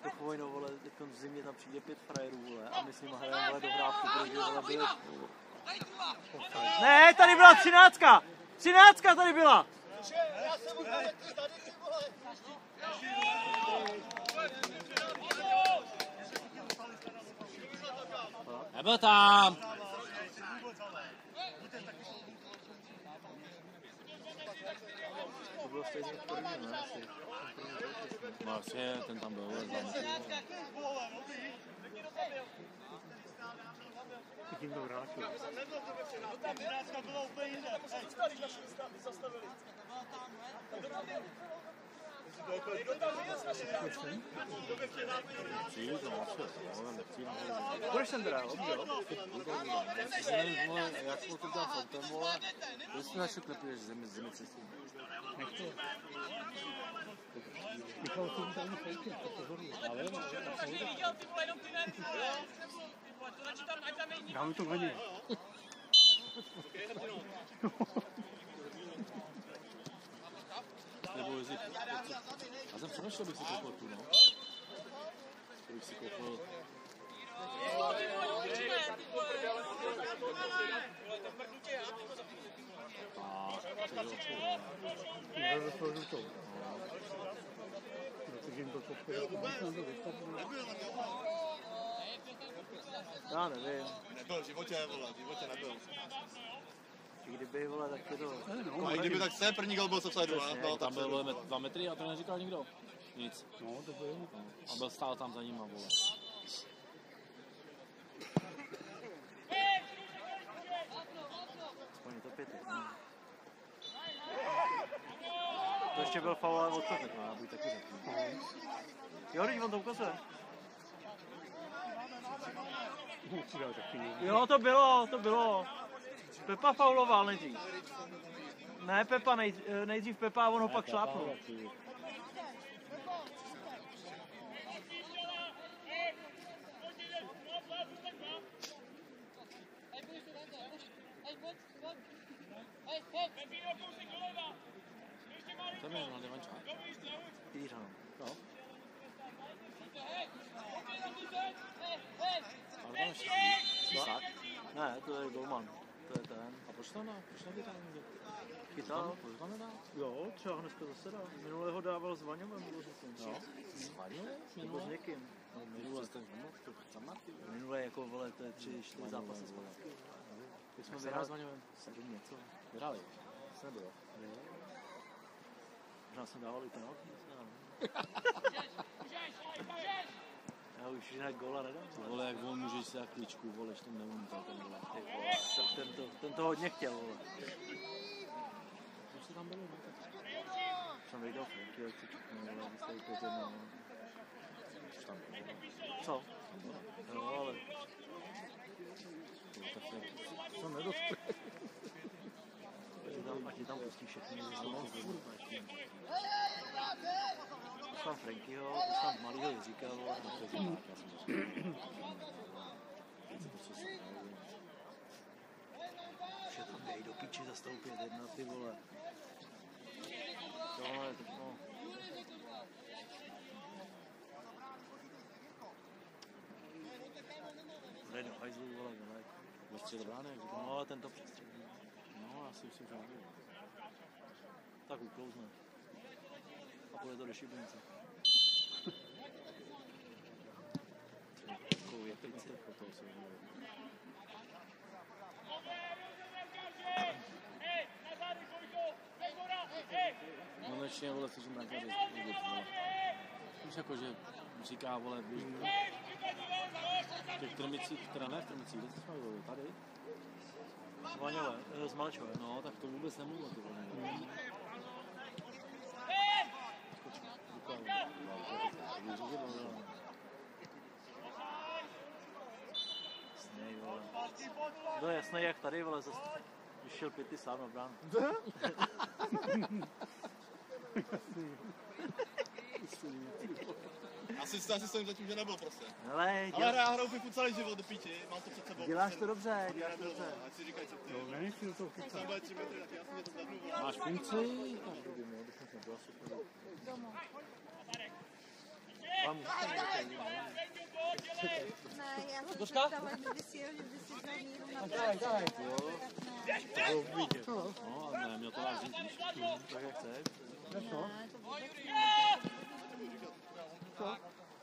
To Vojno, vole, teď v zimě tam přijde 5 frajerů, vole. A my s nimi hrajeme, vole, dohrávku, protože, vole, byli... Ne, tady byla 13! 13 tady byla! Nebyl tam! To bylo stejně jak první, ne? No asi, ten tam byl, Tím to vrátil. Dneska bylo úplně jinde. Budeš sem teda, jo? Jak jsme to dělat autem, vole, to jsi našel klepy, že zemi cestu. Michal, to tam nejde, to pozoruju. Ale no, Dáme to hodně. nebo jezdit. Já jsem přemýšlel, bych si koupil tu, no. Bych si koupil... Já za to žlutou. Protože jim to popěl. Já nevím. Nebyl, v životě nebyl. I kdyby, vole, tak je to... No, i kdyby tak se první gol byl co jdu, no, tam byl 2 metry a to neříkal nikdo. Nic. No, to bylo. A byl stál tam za nima, vole. Aspoň je to 5. To ještě byl faul od Kotek, no, já bych taky řekl. Jo, teď on to ukazuje. Jo, to bylo. Pepa fauloval nejdřív. Ne, Pepa, nejdřív Pepa a on ho pak šlápnul. To je na Devančák. Pířan. No. Ale tam ještě Čísák. Ne, to je golman. To je ten. A proč to ne? Proč nevyhrál někde? Chytal. Proč to nedá? Jo, třeba dneska zase dá. Minule ho dával s Vaňovem, bylo to Jo. Svaňové? nebo s někým. No, Minule jako vole, to je 3-4 zápasy zpátky. Když jsme vyhrali s Vaňovem. 7 něco. Vyhrali. Jsem nebyl. Možná jsem dával i penalty. Já už jinak góla nedám. Vole, jak on může si dát kličku, vole, že to neumí tak ten vole. Ten to hodně chtěl, vole. Co se tam bylo, no tak? Jsem viděl Franky, jak si čukne, vole, vystaví 5-1. Už tam bylo. Co? Jo, ale... To tak je. Co nedospěl? Ať ti tam pustí všechny. Ale on furt ještě. Už tam Frankyho, už tam malýho Jiříka, vole. To je zimák, já jsem to říkal. Už je tam dej do piči, zastoupit 1, ty vole. Tohle, tak no. Dej do hajzlu, vole, vole. Ve středu brány, jak říkám. No, ale ten to přestřelí. No, já si myslím, že nevím. Tak uklouzne. A půjde to do šibenice. Takovou je teď po toho se jmenuje. Konečně, vole, slyším brankáře vidět, vole. Už jako, že říká, vole, běž, v těch Trmicích, teda ne v Trmicích, kde jsme byli, tady? Z Vaňové, z Malečové. No, tak to vůbec nemluvil, ty vole. Snej, vole. To je jasný, jak tady, vole, zase vyšel Pity sám na bránu. Asi stojím za tím, že nebyl prostě. Hele, Ale hraju FIFA celý život do píči, mám to před sebou. děláš to dobře, děláš to dobře. Ať si říkají, co ty. No, není si do toho chytat. Jsem bude 3 metry, tak já jsem mě to zavnu. Máš funkci? Mám Ne, já jsem říkala, kdyby si jel, že by si vzal míru na No, ale ne, měl to vážný kníž. tak jak chceš. Ne, to vůbec ne.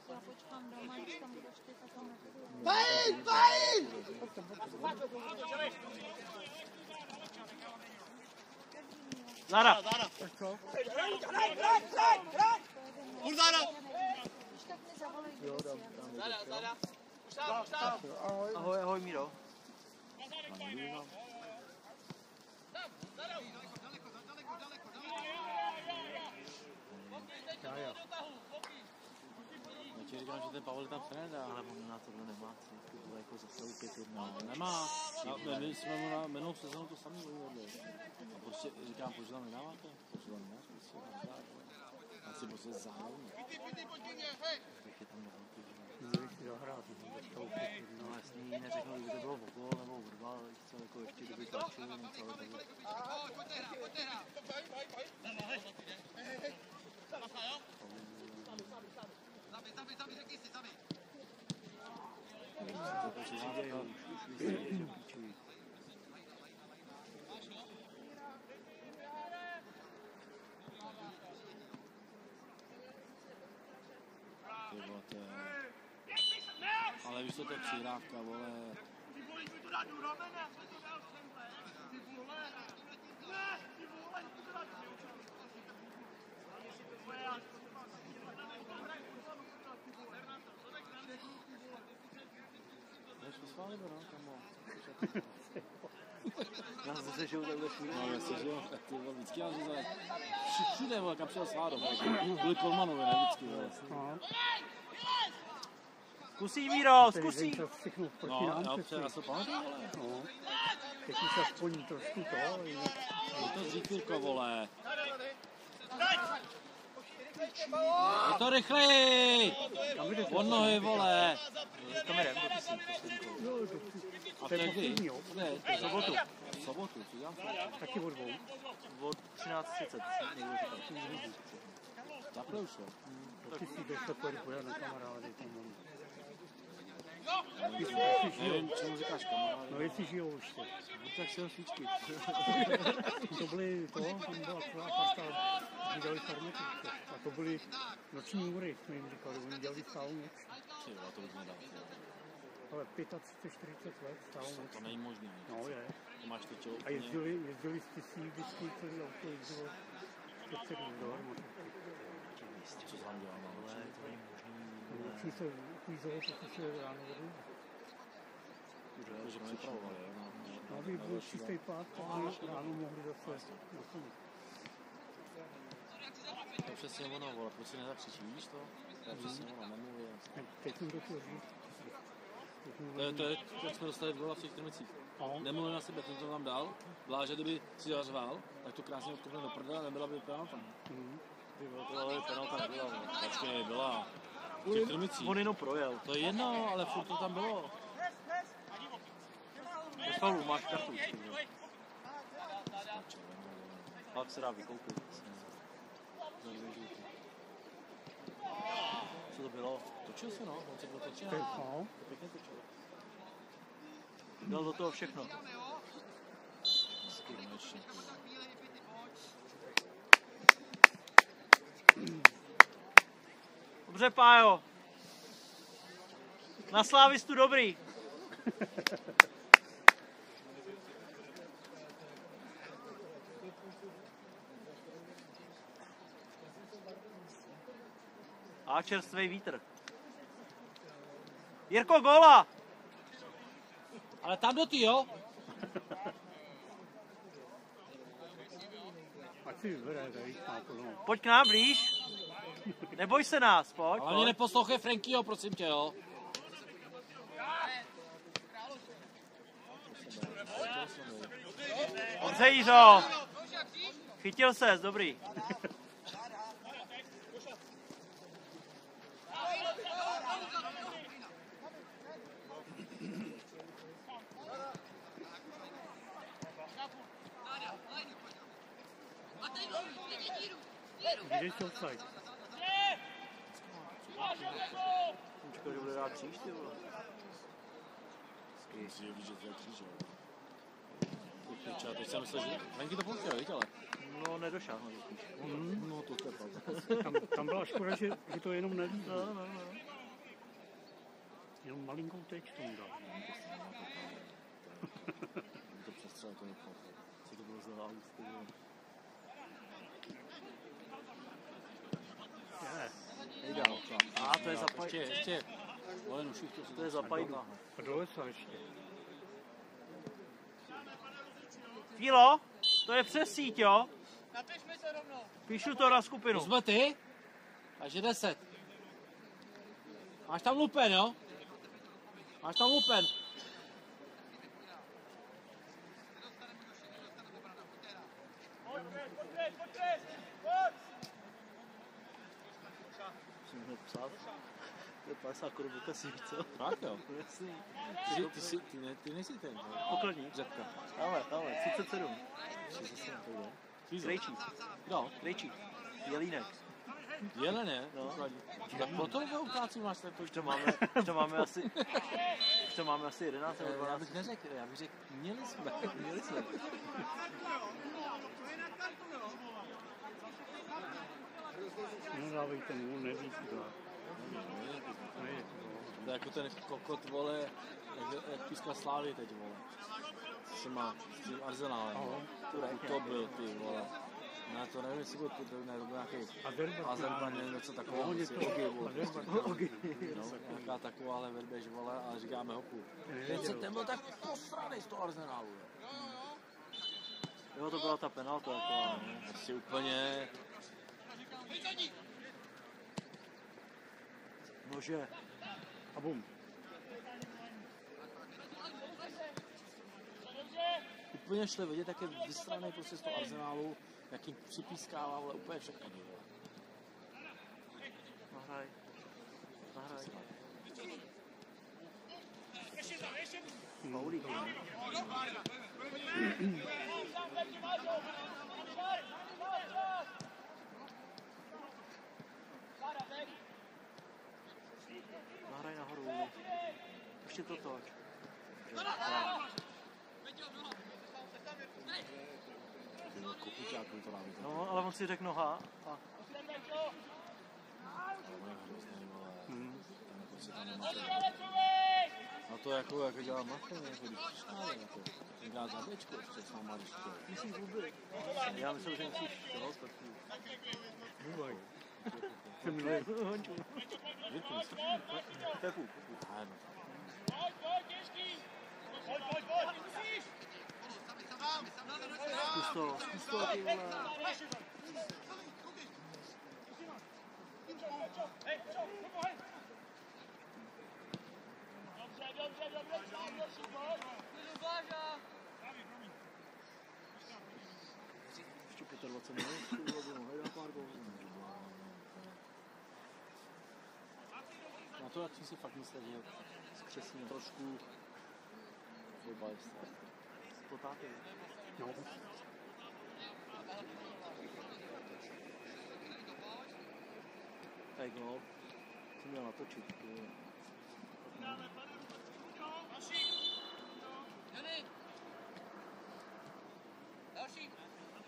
Já počkám doma, když tam budeš ty, tak tam nebudu. Záda! Furt záda! Když tak mi zavolej, Jo, kdyby si jel. Ahoj, ahoj Míro. Já ti říkám, že ten Pavel tam se nedá. Ale on na tohle nemá cíl, to jako zastavu 5-1. No, nemá. My jsme mu na minulou sezónu to samý vyvedli. A prostě říkám, proč tam nedáváte? Proč tam nedáš? Prostě já si prostě zároveň. Tak je tam velký. Měli si zahrát, No jasný, neřeknu, kdyby to bylo o gól nebo o 2, ale chtěl jako ještě kdyby tlačil, něco, ale takhle. Zabi, řekni si, zabi. To přijde, jo, už vystřílíš do píči. Ty vole, to je... Ale víš co, to je přihrávka, vole. Ty vole, jsi mi to dát do ramene, já jsem to dal semhle. Ty vole. Ne, ty vole, jsi to dát do Jdeš vyslali, no, kamo. Já jsem se žil takhle všude. No, jasně, že jo, ty vole, vždycky já říkám, všude, vole, kam přijel Svádov, byli Kolmanové, ne vždycky, vole. Zkusí, Míro, zkusí! To všechno proti No, nám já přesně. se pamatuju, vole. No. Teď už aspoň trošku to, jinak Je to Zíkurko, vole. Je to rychlej! Od nohy, vole. Tam jdem, do písní. A to je kdy? poslední, jo. Ne, to je sobotu. Sobotu, co dělám? taky od dvou. Od 13:30 jsem někdo říkal. Takhle už je. Taky si došle pojede na kamarády. Nevím, čemu říkáš kamarád. No jestli žijou ještě. Tak si ho svíčky. To byly to, tam byla celá parta, kdy dělali farmety. A to byly noční můry, jsme jim říkali, oni dělali stále noc. Ty vole, to už nedá. Ale 35-40 let stále noc. To není možný. No je. To máš teď A jezdili z Tisí vždycky celý auto, jezdilo 107 dohromady. Co tam dělá na noci? Noční se uklízelo, protože se ráno vodu. Takže připravovali, jo? No, aby byl čistý pád, tak ráno mohli zase naplnit. To je přesně ono, vole, proč si nezakřičí, víš to? To je přesně ono, nemluví. Teď jsem to chtěl říct. To je, jak jsme dostali v gola v těch Krmicích. Nemluví na sebe, ten to tam dal, Bláže, kdyby si zařval, tak to krásně odkopne do prdele, nebyla by penalta. Ty vole, to ale penalta nebyla. Počkej, byla. V těch Krmicích. On jenom projel. To je jedno, ale furt to tam bylo. Bez faulu máš kartu. Pak se dá vykoupit. Co to bylo? Točil se, no, on se byl točil. No. To pěkně točil. Dal do toho všechno. Dobře, Pájo. Na slávistu dobrý. A čerstvý vítr. Jirko, góla! Ale tam do ty, jo? Ať si vybere, tady má plnou. Pojď k nám blíž. Neboj se nás, pojď. Ale mě neposlouchej Frankyho, prosím tě, jo? Dobře, Jiřo. Chytil ses, dobrý. Kde jsi offside? Počkej, že bude dát kříž, ty vole. Musí vidět, že to je kříž, jo? Teď jsem myslel, že Franky to pouštěl, víš, ale? No, nedošáhnu. No, to je pravda. Tam byla škoda, že to jenom neví. No. Jenom malinkou teč tomu dal. To přestřel, to nechápu. Co to bylo za hálus, ty vole? Nejdál. A to je za pajdu. Ještě. Volen už to je za pajdu. A do lesa ještě. Filo, to je přes síť, jo? Napišme se rovnou. Píšu to na skupinu. To jsme ty? Takže 10. Máš tam lupen, jo? Máš tam lupen. Musím hned psát. To je 50 korun do kasí, co? Tak jo. Jasný. Ty nejsi ten, jo? Pokladník. Řepka. Ale, 37. 37, to jde. Krejčík. No. Krejčík. Jelínek. Jelené? No. Tak potom to utrácí máš tak Už to máme asi 11 nebo 12. Já bych neřekl, já bych řekl, měli jsme. Nedávejte mu, neví si to. To je jako ten kokot, vole, jak pískla Slávy teď, vole. Co má s tím Arsenálem, to byl, ty vole. No to nevím, jestli byl nějaký Azerbaň, něco takového. Nějaká taková verbež, vole, ale říkáme hopu. Ten byl tak posranej z toho Arsenálu, jo. Jo, to byla ta penalta, jako, asi úplně. Nože. A bum. Úplně šli vidět, jak je vysranej prostě z toho Arsenálu, jak jim připískává, ale úplně všechno. Nahraj. Paulík. Nahraj nahoru. ještě to toč. Kopičákům to nám to. No, ale on si řekl noha a... A to jako dělá Martin, jako když přiškále, jako tenkrát za Bčko ještě s náma, když to... Musíš vůbec. Já myslím, že musíš toho stačí. Bůvaj. Honču. To je půl. Zkus to, ty vole. Ještě 25 minut, mohli dát pár gólů. Na to, jak jsem si fakt myslel, že Skřesně. trošku fotbalista. Potápěj. No. Tady gól. Jsem měl natočit.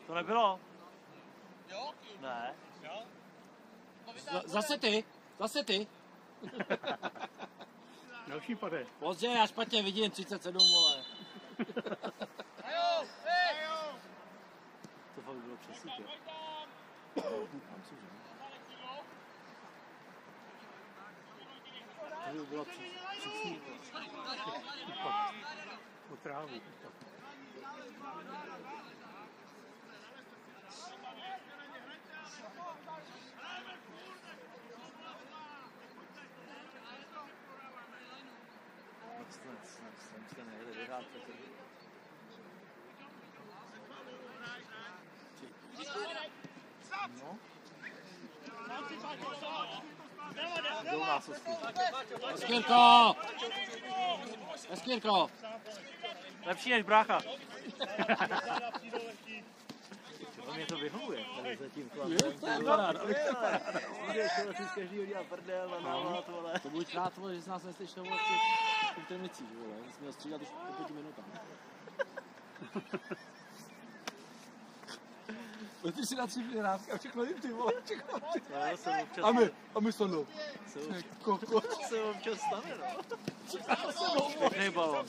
To nebylo? Jo? Ne. Zase ty. Další pade. Pozdě, já špatně vidím, 37, vole. To fakt bylo přesítě. To by bylo přesítě. Po trávu. Jsem nejde vyhrát. No. Jdou nás Eskýrko! Lepší než brácha. To mě to vyhovuje, tady zatím chlapem. To je paráda. Můžeš z každýho dělat prdel a návat, vole. To buď rád, vole, že jsi nás neslyšel v těch temnicích, vole. Jsi měl střídat už po 5 minutách. Ty si na 3 vyhrávky a všechno jim ty, vole, všechno. Já jsem občas... A my se mnou. Se občas stane, no. Pěkný balon.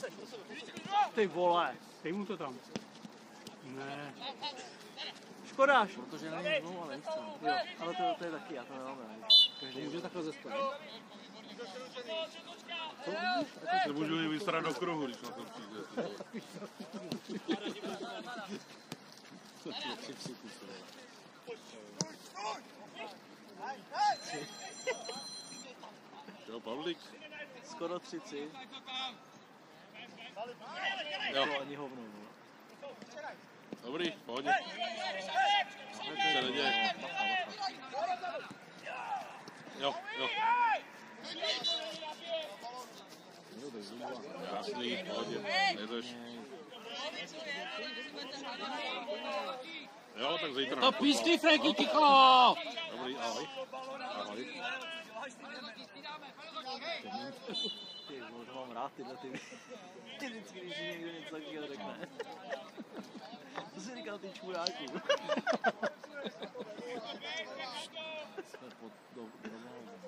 Ty vole. Dej mu to tam. Ne. Škodáš. Protože není dvou, ale nechce. Jo, ale to je taky, já to nemám rád. To může takhle zespat. Se můžu i vystarat do kruhu, když na to přijde. Co ty křičíky se. Jo, Pavlík. Skoro 30. Jo. To ani hovno, vole. Dobrý, v pohodě. Se neděje. Jo. Krásný, v pohodě. Nejdeš. Jo, tak zítra. To písky, Franky, ticho! Dobrý, ahoj. Ahoj. Ty vole, to mám rád tyhle ty. Vždycky, když někdo něco takového řekne. Co jsi říkal ty čuráku? Jsme pod domovou.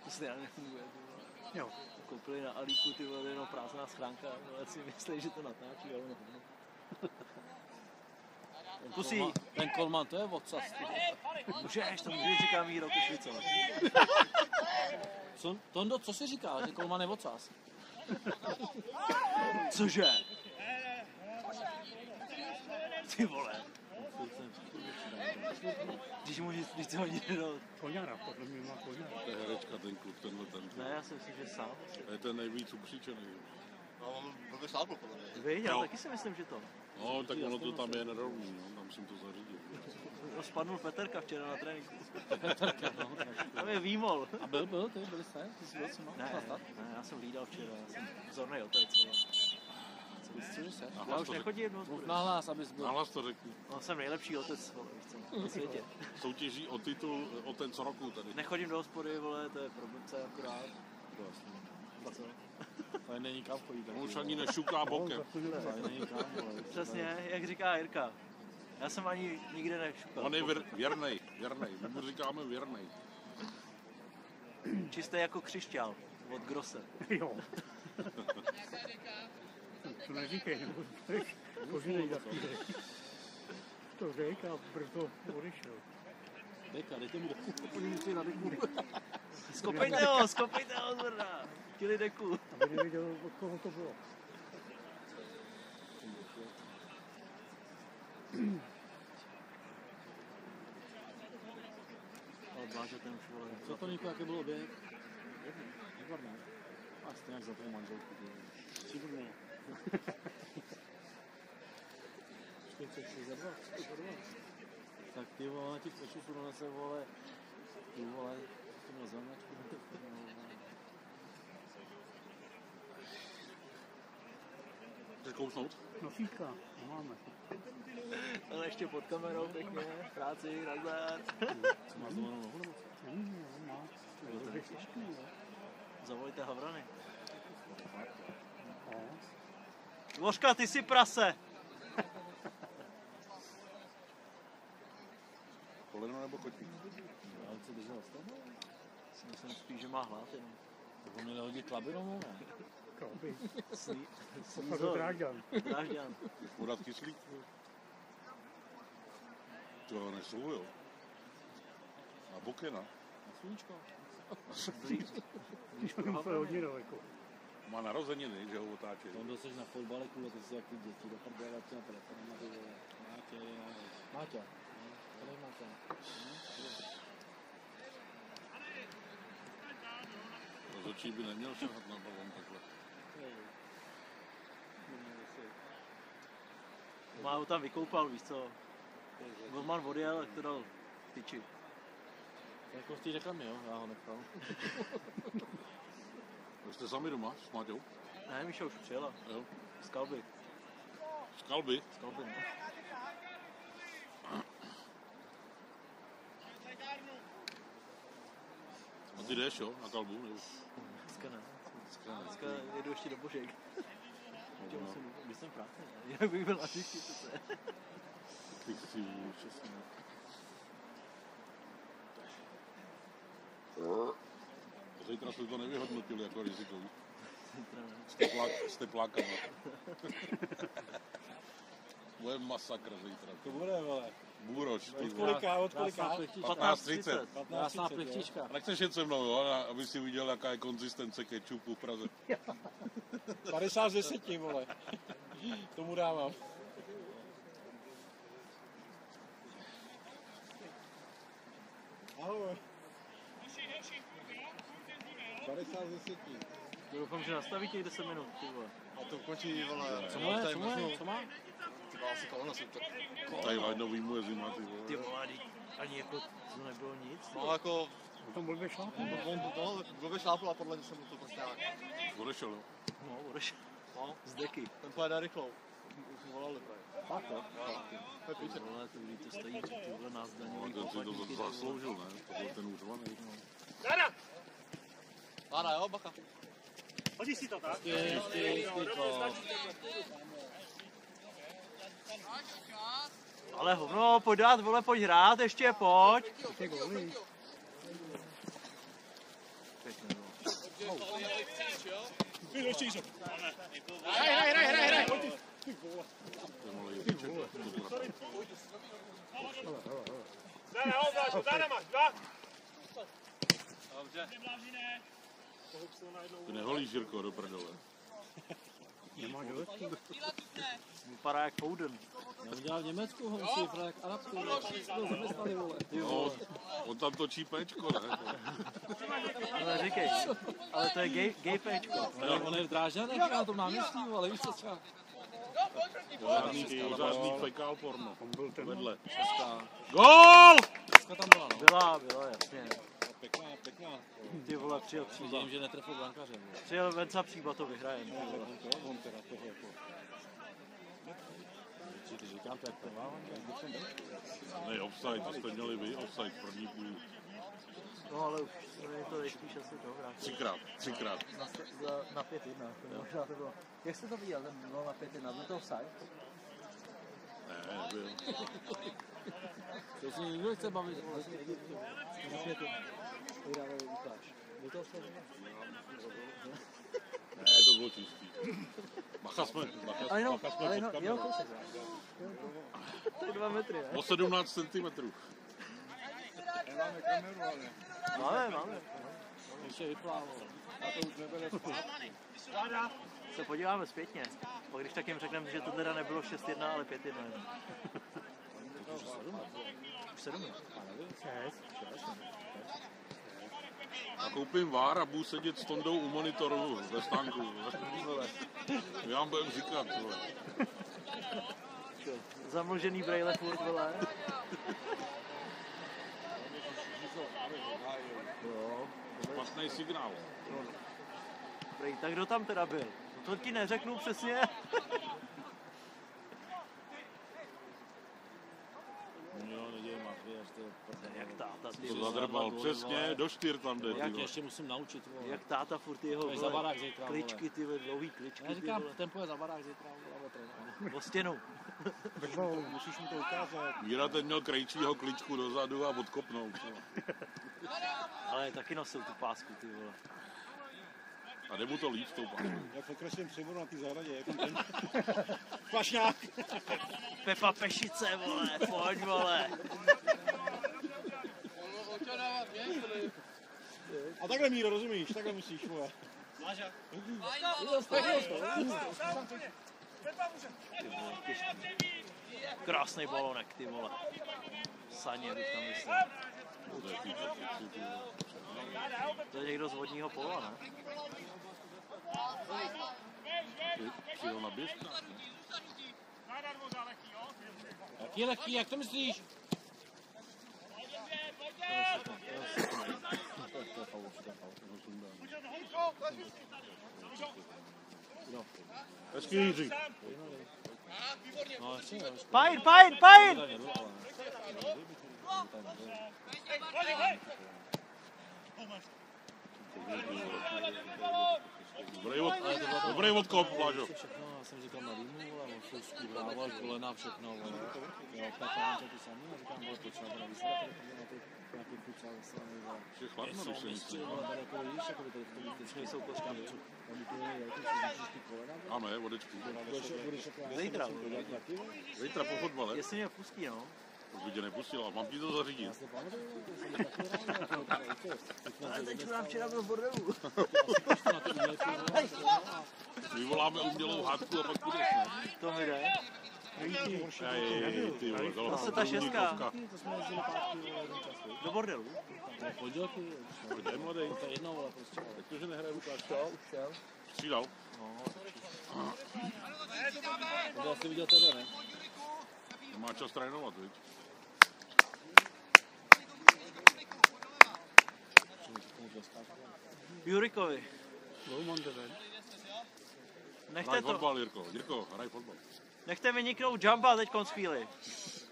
To se já nefunguje, ty vole. Jo. Koupili na Alíku, ty vole, jenom prázdná schránka, ale si myslí, že to natáčí, ale ono. Kusí. Ten Kolman, to je odsaz. Můžeš, to můžeš říká Míro Košvico. Tondo, co jsi říká, že Kolman je odsaz? Cože? Ty vole. Když mu nic co hodí do... Koňara, podle mě má koňara. To je herečka, ten kluk, tenhle ten. Ne, já si myslím, že sám. To je ten nejvíc ukřičený. No, on byl by slábl, podle mě. Víš, já Jo. taky si myslím, že to. No, tak ono to tam je nerovný, no, tam musím to zařídit. Spadnul Peterka včera na tréninku. Tam je výmol. A byli jste? Ty jsi byl s nima? Ne, já jsem hlídal včera, já jsem vzornej otec. Vystřelíš se? Já už nechodím do hospody. Nahlas, abys byl. Nahlas to řekni. No, jsem nejlepší otec, vole, víš co, na světě. Soutěží o titul Otec roku tady. Nechodím do hospody, vole, to je pro blbce akorát. Víš co? Tady není kam chodit. On už ani nešuká bokem. Tady není kam, vole. Přesně, jak říká Jirka. Já jsem ani nikde nešukal. On je věrnej. My mu říkáme věrnej. Čistý jako křišťál od Grosse. Jo. To neříkej, nebo povídej za chvíli. To řek a brzo odešel. Dejka, dejte mi deku. Podívejte na deku. Skopejte ho, zvrda. Chtěli deku. Aby nevěděl, od koho to bylo. Ale Bláža ten už vole. Co to Niko, jaký bylo běh? Výborné. A jste nějak za tvou manželku. Výborné. 46 za 2. Tak ty vole, na těch počů donese vole. Ty vole, to měl zelenačku. Chceš kousnout? Nosítka, máme. Ale ještě pod kamerou pěkně, práci, nazdar. Co máš zvolenou nohu nebo co? Má. To je těžký, jo. Zavolejte Havrany. Dvořka, ty jsi prase! Koleno nebo kotník? Ale co držel z toho? Si myslím spíš, že má hlad jenom. Tak on měl hodit klabinou, ne? Klaby. Slízor. Drážďan. Drážďan. Podat kyslík? To nesou, jo. A Bokena. Na sluníčko. To je hodně daleko. Má narozeniny, že ho otáčí. On byl na fotbale kvůli, ty jsi jak ty děti do prdele, na telefonem a ty vole. Máťa. Tady je Máťa. Rozhodčí by neměl šahat na balón takhle. Má ho tam vykoupal, víš co? Golman odjel, jak to dal tyči. Jako v té reklamě, jo? Já ho nechal. Jste sami doma s Máťou? Ne, Míša už přijela. Jo. Z Kalby. Z Kalby? Z Kalby, no. A ty jdeš, jo? Na Kalbu? Nebo? Dneska ne. Dneska jedu ještě do Božek. Když jsem práce, ne? Jinak bych byl na hřišti, co je. Ty si čestný. Zítra jsme to nevyhodnotili jako rizikový. S teplákama. Bude masakr zítra. To bude, vole. Bůroš. Od kolika? 15:30. Krásná plichtička. Nechceš jet se mnou, jo? Aby si viděl, jaká je konzistence kečupu v Praze. 50:10, vole. Tomu dávám. Ahoj. 50:10. Doufám, že nastaví těch 10 minut, ty vole. A to končí, vole. Co má? Ty vole, asi kolena jsou to. Tady Vajnový mu je zima, ty vole. Ty vole, ani jako to nebylo nic. No jako... Tam blbě šlápl. On blbě šlápl a podle mě jsem mu to prostě nějak... Odešel, jo? No, odešel. No, z deky. ten pojede rychlou. Už mu volali právě. Fakt, jo? To je píče. Vole, to kdy to stojí, tyhle nás daňový Ten si to zasloužil, ne? To byl ten úřvaný. Lána, jo, bacha. Hodíš si to tak? Ale hovno, pojď dát, vole, pojď hrát, ještě pojď. Ty góly. Hraj. Záda máš, 2. Dobře. Ty neholíš, Jirko, do prdele. Nemáš letku. Vypadá jak Foden. Neudělal v Německu, on si vypadá jak Arabku. No, on tam točí péčko, ne? Ale říkej, ale to je gay péčko. On je v Drážďanech, na tom náměstí, ale víš co třeba. Pořádný fekál porno. On byl ten. Vedle. GÓL! Dneska tam byla, no. Byla, jasně. Pěkná. Ty vole, přijel Příba. Vidím, že netrefil brankaře. Přijel Venca Příba, to vyhrajem. On teda toho jako... Ty říkám, to jak trvá, Ne, offside, to jste měli vy, offside, první půl. No ale už To nejspíš asi to vrátil. Třikrát. Na 5-1. Možná to bylo. Jak jste to viděl, ten gol na 5-1? Byl to offside? Ne, nebyl. To si nikdo nechce bavit. Vyhrával Lukáš. Byl to offside? Ne, to bylo čistý. Bacha jsme Jenom kousek. To je 2 metry, ne? o 17 cm. Máme. Ještě vyplávalo. A to už nebere spát. Se podíváme zpětně. A když tak jim řekneme, že to teda nebylo 6-1, ale 5-1. Už 7. A koupím VAR a budu sedět s Tondou u monitoru ve stánku. Já vám budem říkat, vole. Zamlžený brejle furt, vole. Špatný signál. Prej, tak kdo tam teda byl? No to ti neřeknu přesně. Jo, nedělej mafie, až to je Jak táta, ty To zadrbal přesně, do 4 tam jde. Já tě ještě musím naučit, vole. Jak táta furt jeho To je za barák zítra, vole. kličky, ty dlouhý kličky. Já říkám, ten půjde za barák zítra, vole, trénovat. O stěnu. Brno, musíš mi to ukázat. Míra ten měl krejčího kličku dozadu a odkopnout. Ale taky nosil tu pásku, ty vole. A jde mu to líp s tou páskou. Jak v okresním přeboru na té zahradě, jako ten Flašňák. Pepa Pešice, vole, pojď, vole. A takhle, Míro, rozumíš? Takhle musíš, vole. Krásný balonek, ty vole. Saně bych tam myslel. To je někdo z vodního pola, ne? Přijel na běžka. Jak je lehký, jak to myslíš? Hezky, Jiří. Pajn! Dobrý odkop, Vlážo. Já jsem říkal na Rýmu, ale on fousku hrával, kolena, všechno, vole. Jo, Petrán to ty samý, a říkám, vole, proč na to nevysvětlit, na ty nějaký futsal slaný, vole. Že chladno, Jsou když se mistři, nic vole, tady jako vidíš, jako by tady v tom vždycky jsou košky, tam to je jaký, co ty kolena, vole. Ano, je, vodečku. Zítra. Zítra po fotbale. Jestli mě pustí, no. Už by tě nepustila, mám ti to zařídit. Já si pamatuju, že jsem taky rád, Ale teď nám včera byl v bordelu. Vyvoláme umělou hádku a pak půjdeš, ne? To mi jde. Ty vole, Zase ta šestka. to jsme jezdili pátky, vole, jeden čas, víš. Do bordelu. To je podělky, To je mladý. to je jedno, vole, prostě. Jak to, že nehraje Lukáš? Už šel. Střídal. To asi viděl tebe, ne? Nemá čas trénovat, viď? Jurikovi. Hraj Nechte to. fotbal, Jirko. Jirko, hraj fotbal. Nechte vyniknout jumpa teď z chvíli.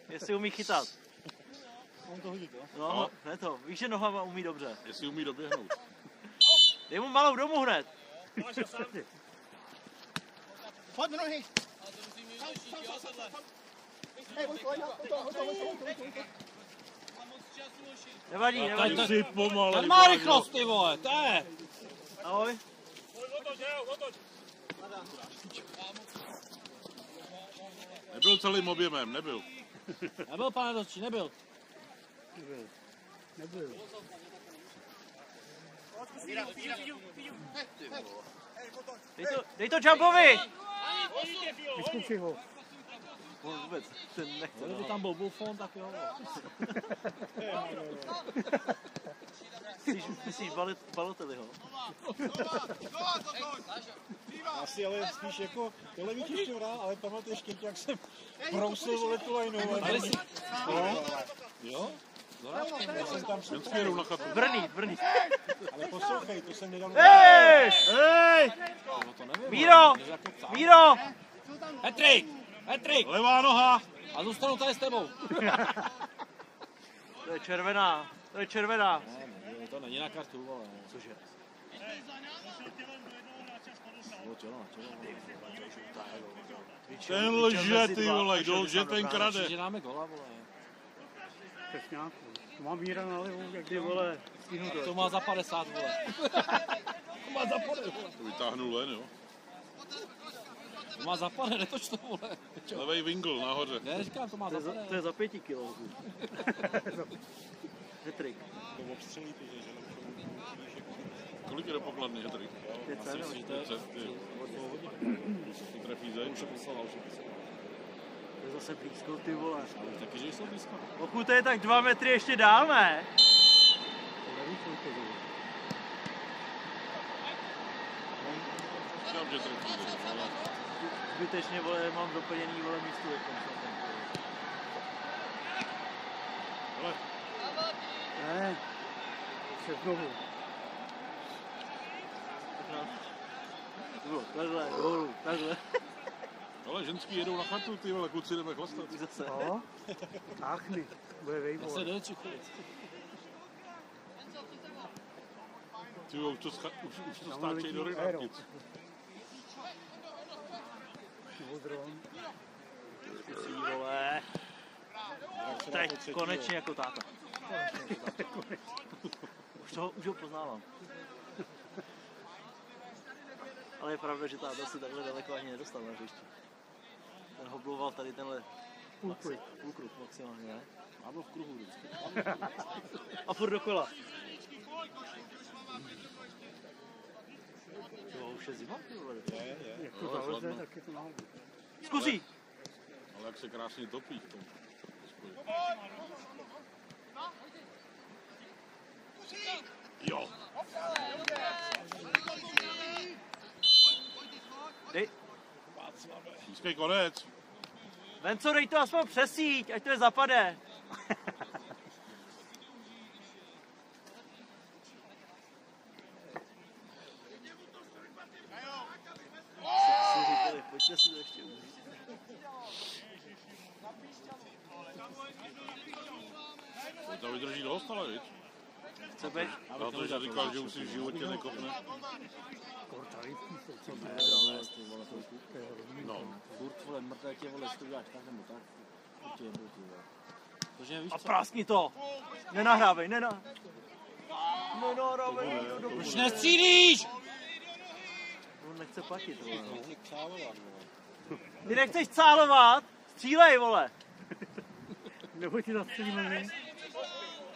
Jestli umí chytat. On to hodí, jo? No, ne to. Víš, že nohama umí dobře. Jestli umí doběhnout. Dej mu malou domů hned. Pojď do nohy. Nevadí. Jsi pomalej. Ten má rychlost, ty vole, to je. Ahoj. Nebyl celým objemem, nebyl. Nebyl, pane Dostčí, nebyl. Dej to jumpovi. Vyzkoušej ho. On vůbec ten nechce. Kdyby tam byl Buffon, tak jo. Myslíš Balotelliho? Asi ale spíš jako, tohle mi těžko hrál, ale pamatuješ, Kěť, jak jsem brousil vole tu lajnu. Jo? Já jsem tam Jen směru na chatu. Vrný. ale poslouchej, to jsem nedal. Hej! Míro! Hetrik! Levá noha. A zůstanu tady s tebou. To je červená. Ne, To není na kartu, vole. Cože? Tělo. Ten lže, ty vole, kdo lže, ten krade. Že dáme gola, vole. Přesňáku. To mám míra na levou, jak Ty vole, to má za 50, vole. To má za 50, vole. To vytáhnu len, jo. To má za 50, netoč to, vole. Levej vingl nahoře. Ne, říkám, to má za 50. To je za 5 kilo. Hetrik. To obstřelí ty, že Kolik je do pokladny hetrik? 500, Asi 500, ty. To trefí zeď. To je zase blízko, ty vole. Taky, že jsou blízko. Pokud to je tak 2 metry ještě dál, ne? Říkám, že trefí zeď. Zbytečně, vole, mám doplněný, vole, místu. Ne. Před znovu. Takhle, dolů, takhle. Ale ženský jedou na chatu, ty vole, kluci jdeme chlastat. Zase. No. Táchny. Bude vejbor. Zase jde čichlit. Ty vole, už to stáčej do rybákic. Ty vole. Teď konečně jako táta. Už ho poznávám. Ale je pravda, že táta si takhle daleko ani nedostal na hřišti. Ten hobloval tady tenhle půlkruh maximálně, ne? A byl v kruhu vždycky. A furt dokola. To už je zima, ty vole. Jak to zaleze, tak je to náhodou. Zkusí! Ale jak se krásně topí v tom. Jo. Dej. Blízký konec. Venco, dej to aspoň přes síť, ať to je zapade. Pojďte si to ještě užít. To vydrží dost, ale víc. Chce být? Já to že říkal, že už si v životě nekopne. No. Furt, vole, mrté tě, vole, si to uděláš tak nebo tak. Furt tě jedu, ty vole. Protože víš A co? práskni to! Nenahrávej, nenahrávej. Už nestřílíš! On nechce platit, vole. nechci cálovat, Ty nechceš cálovat? Střílej, vole! Nebo ti zastřelíme my?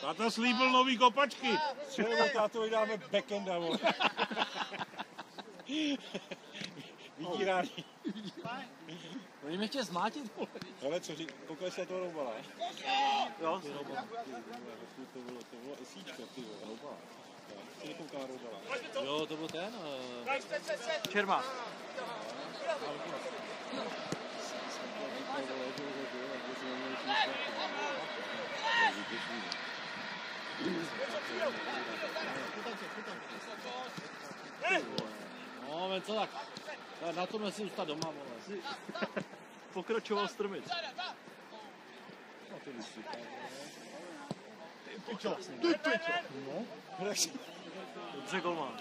Táta slíbil nový kopačky. Střelíme tátovi dáme backenda, vole. Vydírání. Oni mě chtějí zmátit, vole. Ale co řík, koukej se toho roubala. Jo? To bylo esíčka, ty vole. Roubala. Ty nekouká roubala. Jo, to byl ten. Čermák. No, men co tak? Na tomhle si zůstat doma, vole. Pokračoval strmit. Dobře, golman.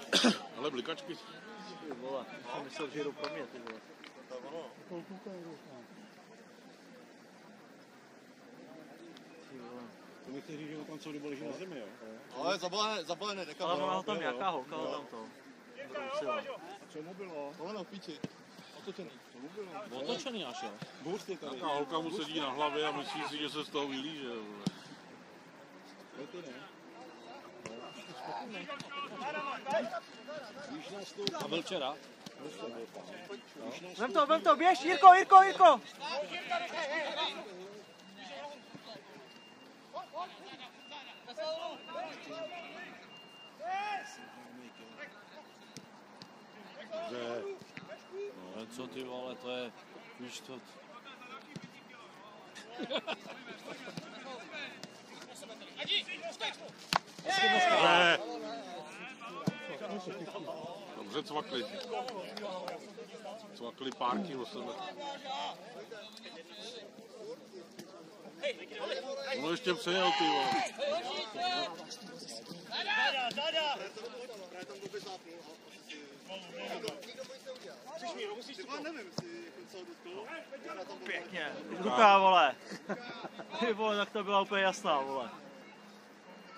Ale blikačky. Ty vole, jsem myslel, že jdou pro mě, ty vole. To mi chce říct, že tam jsou dobu leží na zemi, jo? Ale zabalené, nekam. Ale má tam nějaká holka, ho tam to. A co mu bylo? Koleno v piči. Otočený. Co mu bylo? Otočený až, jo. Burst je tady. Taká holka mu sedí na hlavě a myslí si, že se z toho vylíže. vole. Ty ne. Víš nás to... A byl včera. Vem to, běž, Jirko! No, co ty vole, to je, víš to. Ne. Dobře cvakli. Cvakli pár kilo sebe. Ono ještě přejel, ty vole. Pěkně. Ruká, vole. Ty vole, tak to byla úplně jasná, vole.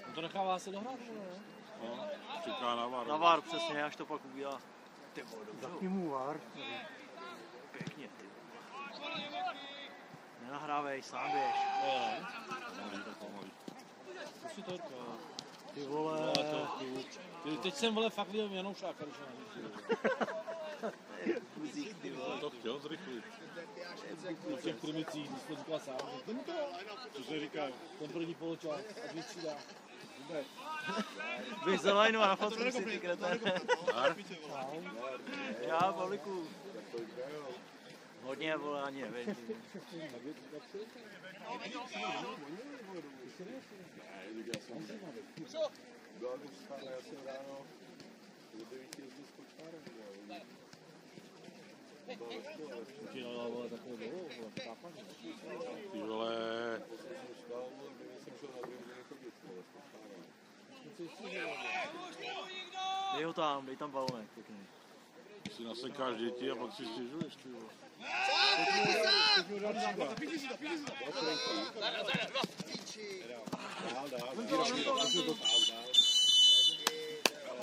On to nechává asi dohrát, vole, ne? No, čeká na VAR. Na VAR, přesně, až to pak udělá. Ty vole, dobře. Zapni mu VAR. Pěkně, ty. Nenahrávej, sám běž. Zkus to Ty vole. Teď jsem, vole, fakt viděl Janoušáka, když To chtěl zrychlit. v těch primicích, když to říkal sám. Co se říká? Ten první poločas, až vystřídá. Běž za lajnu a nafotkám si ty kreté. Já, Pavliku. Hodně, vole, ani nevím. Ty vole. Dej ho tam, dej tam balonek, pěkný. Si nasekáš děti a pak si stěžuješ, ty vole.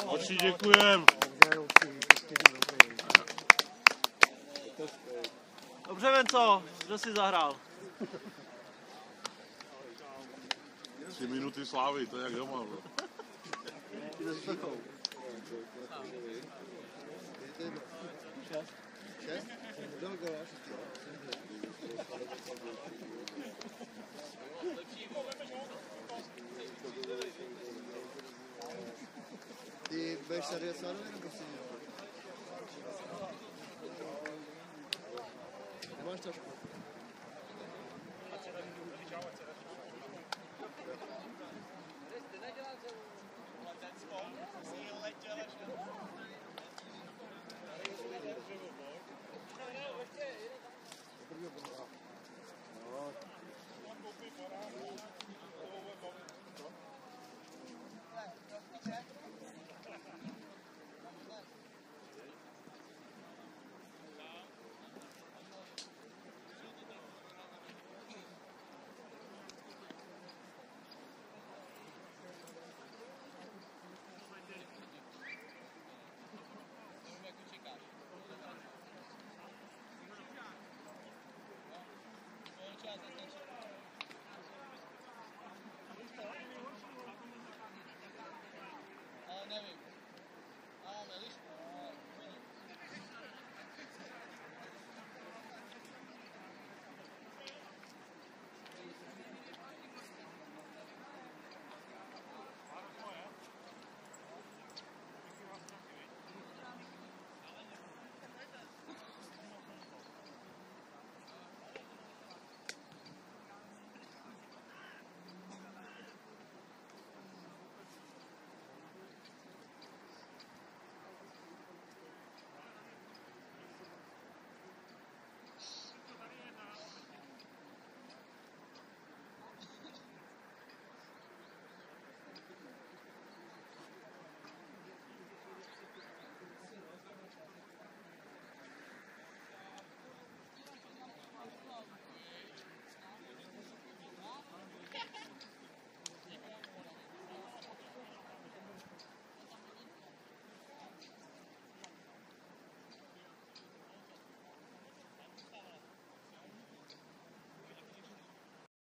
Oči, děkujem. Dobře, Venco, kdo si zahrál? 3 minuty slávy, to je jak doma, bro. Ty budeš tady sám nebo si? Nemáš tašku?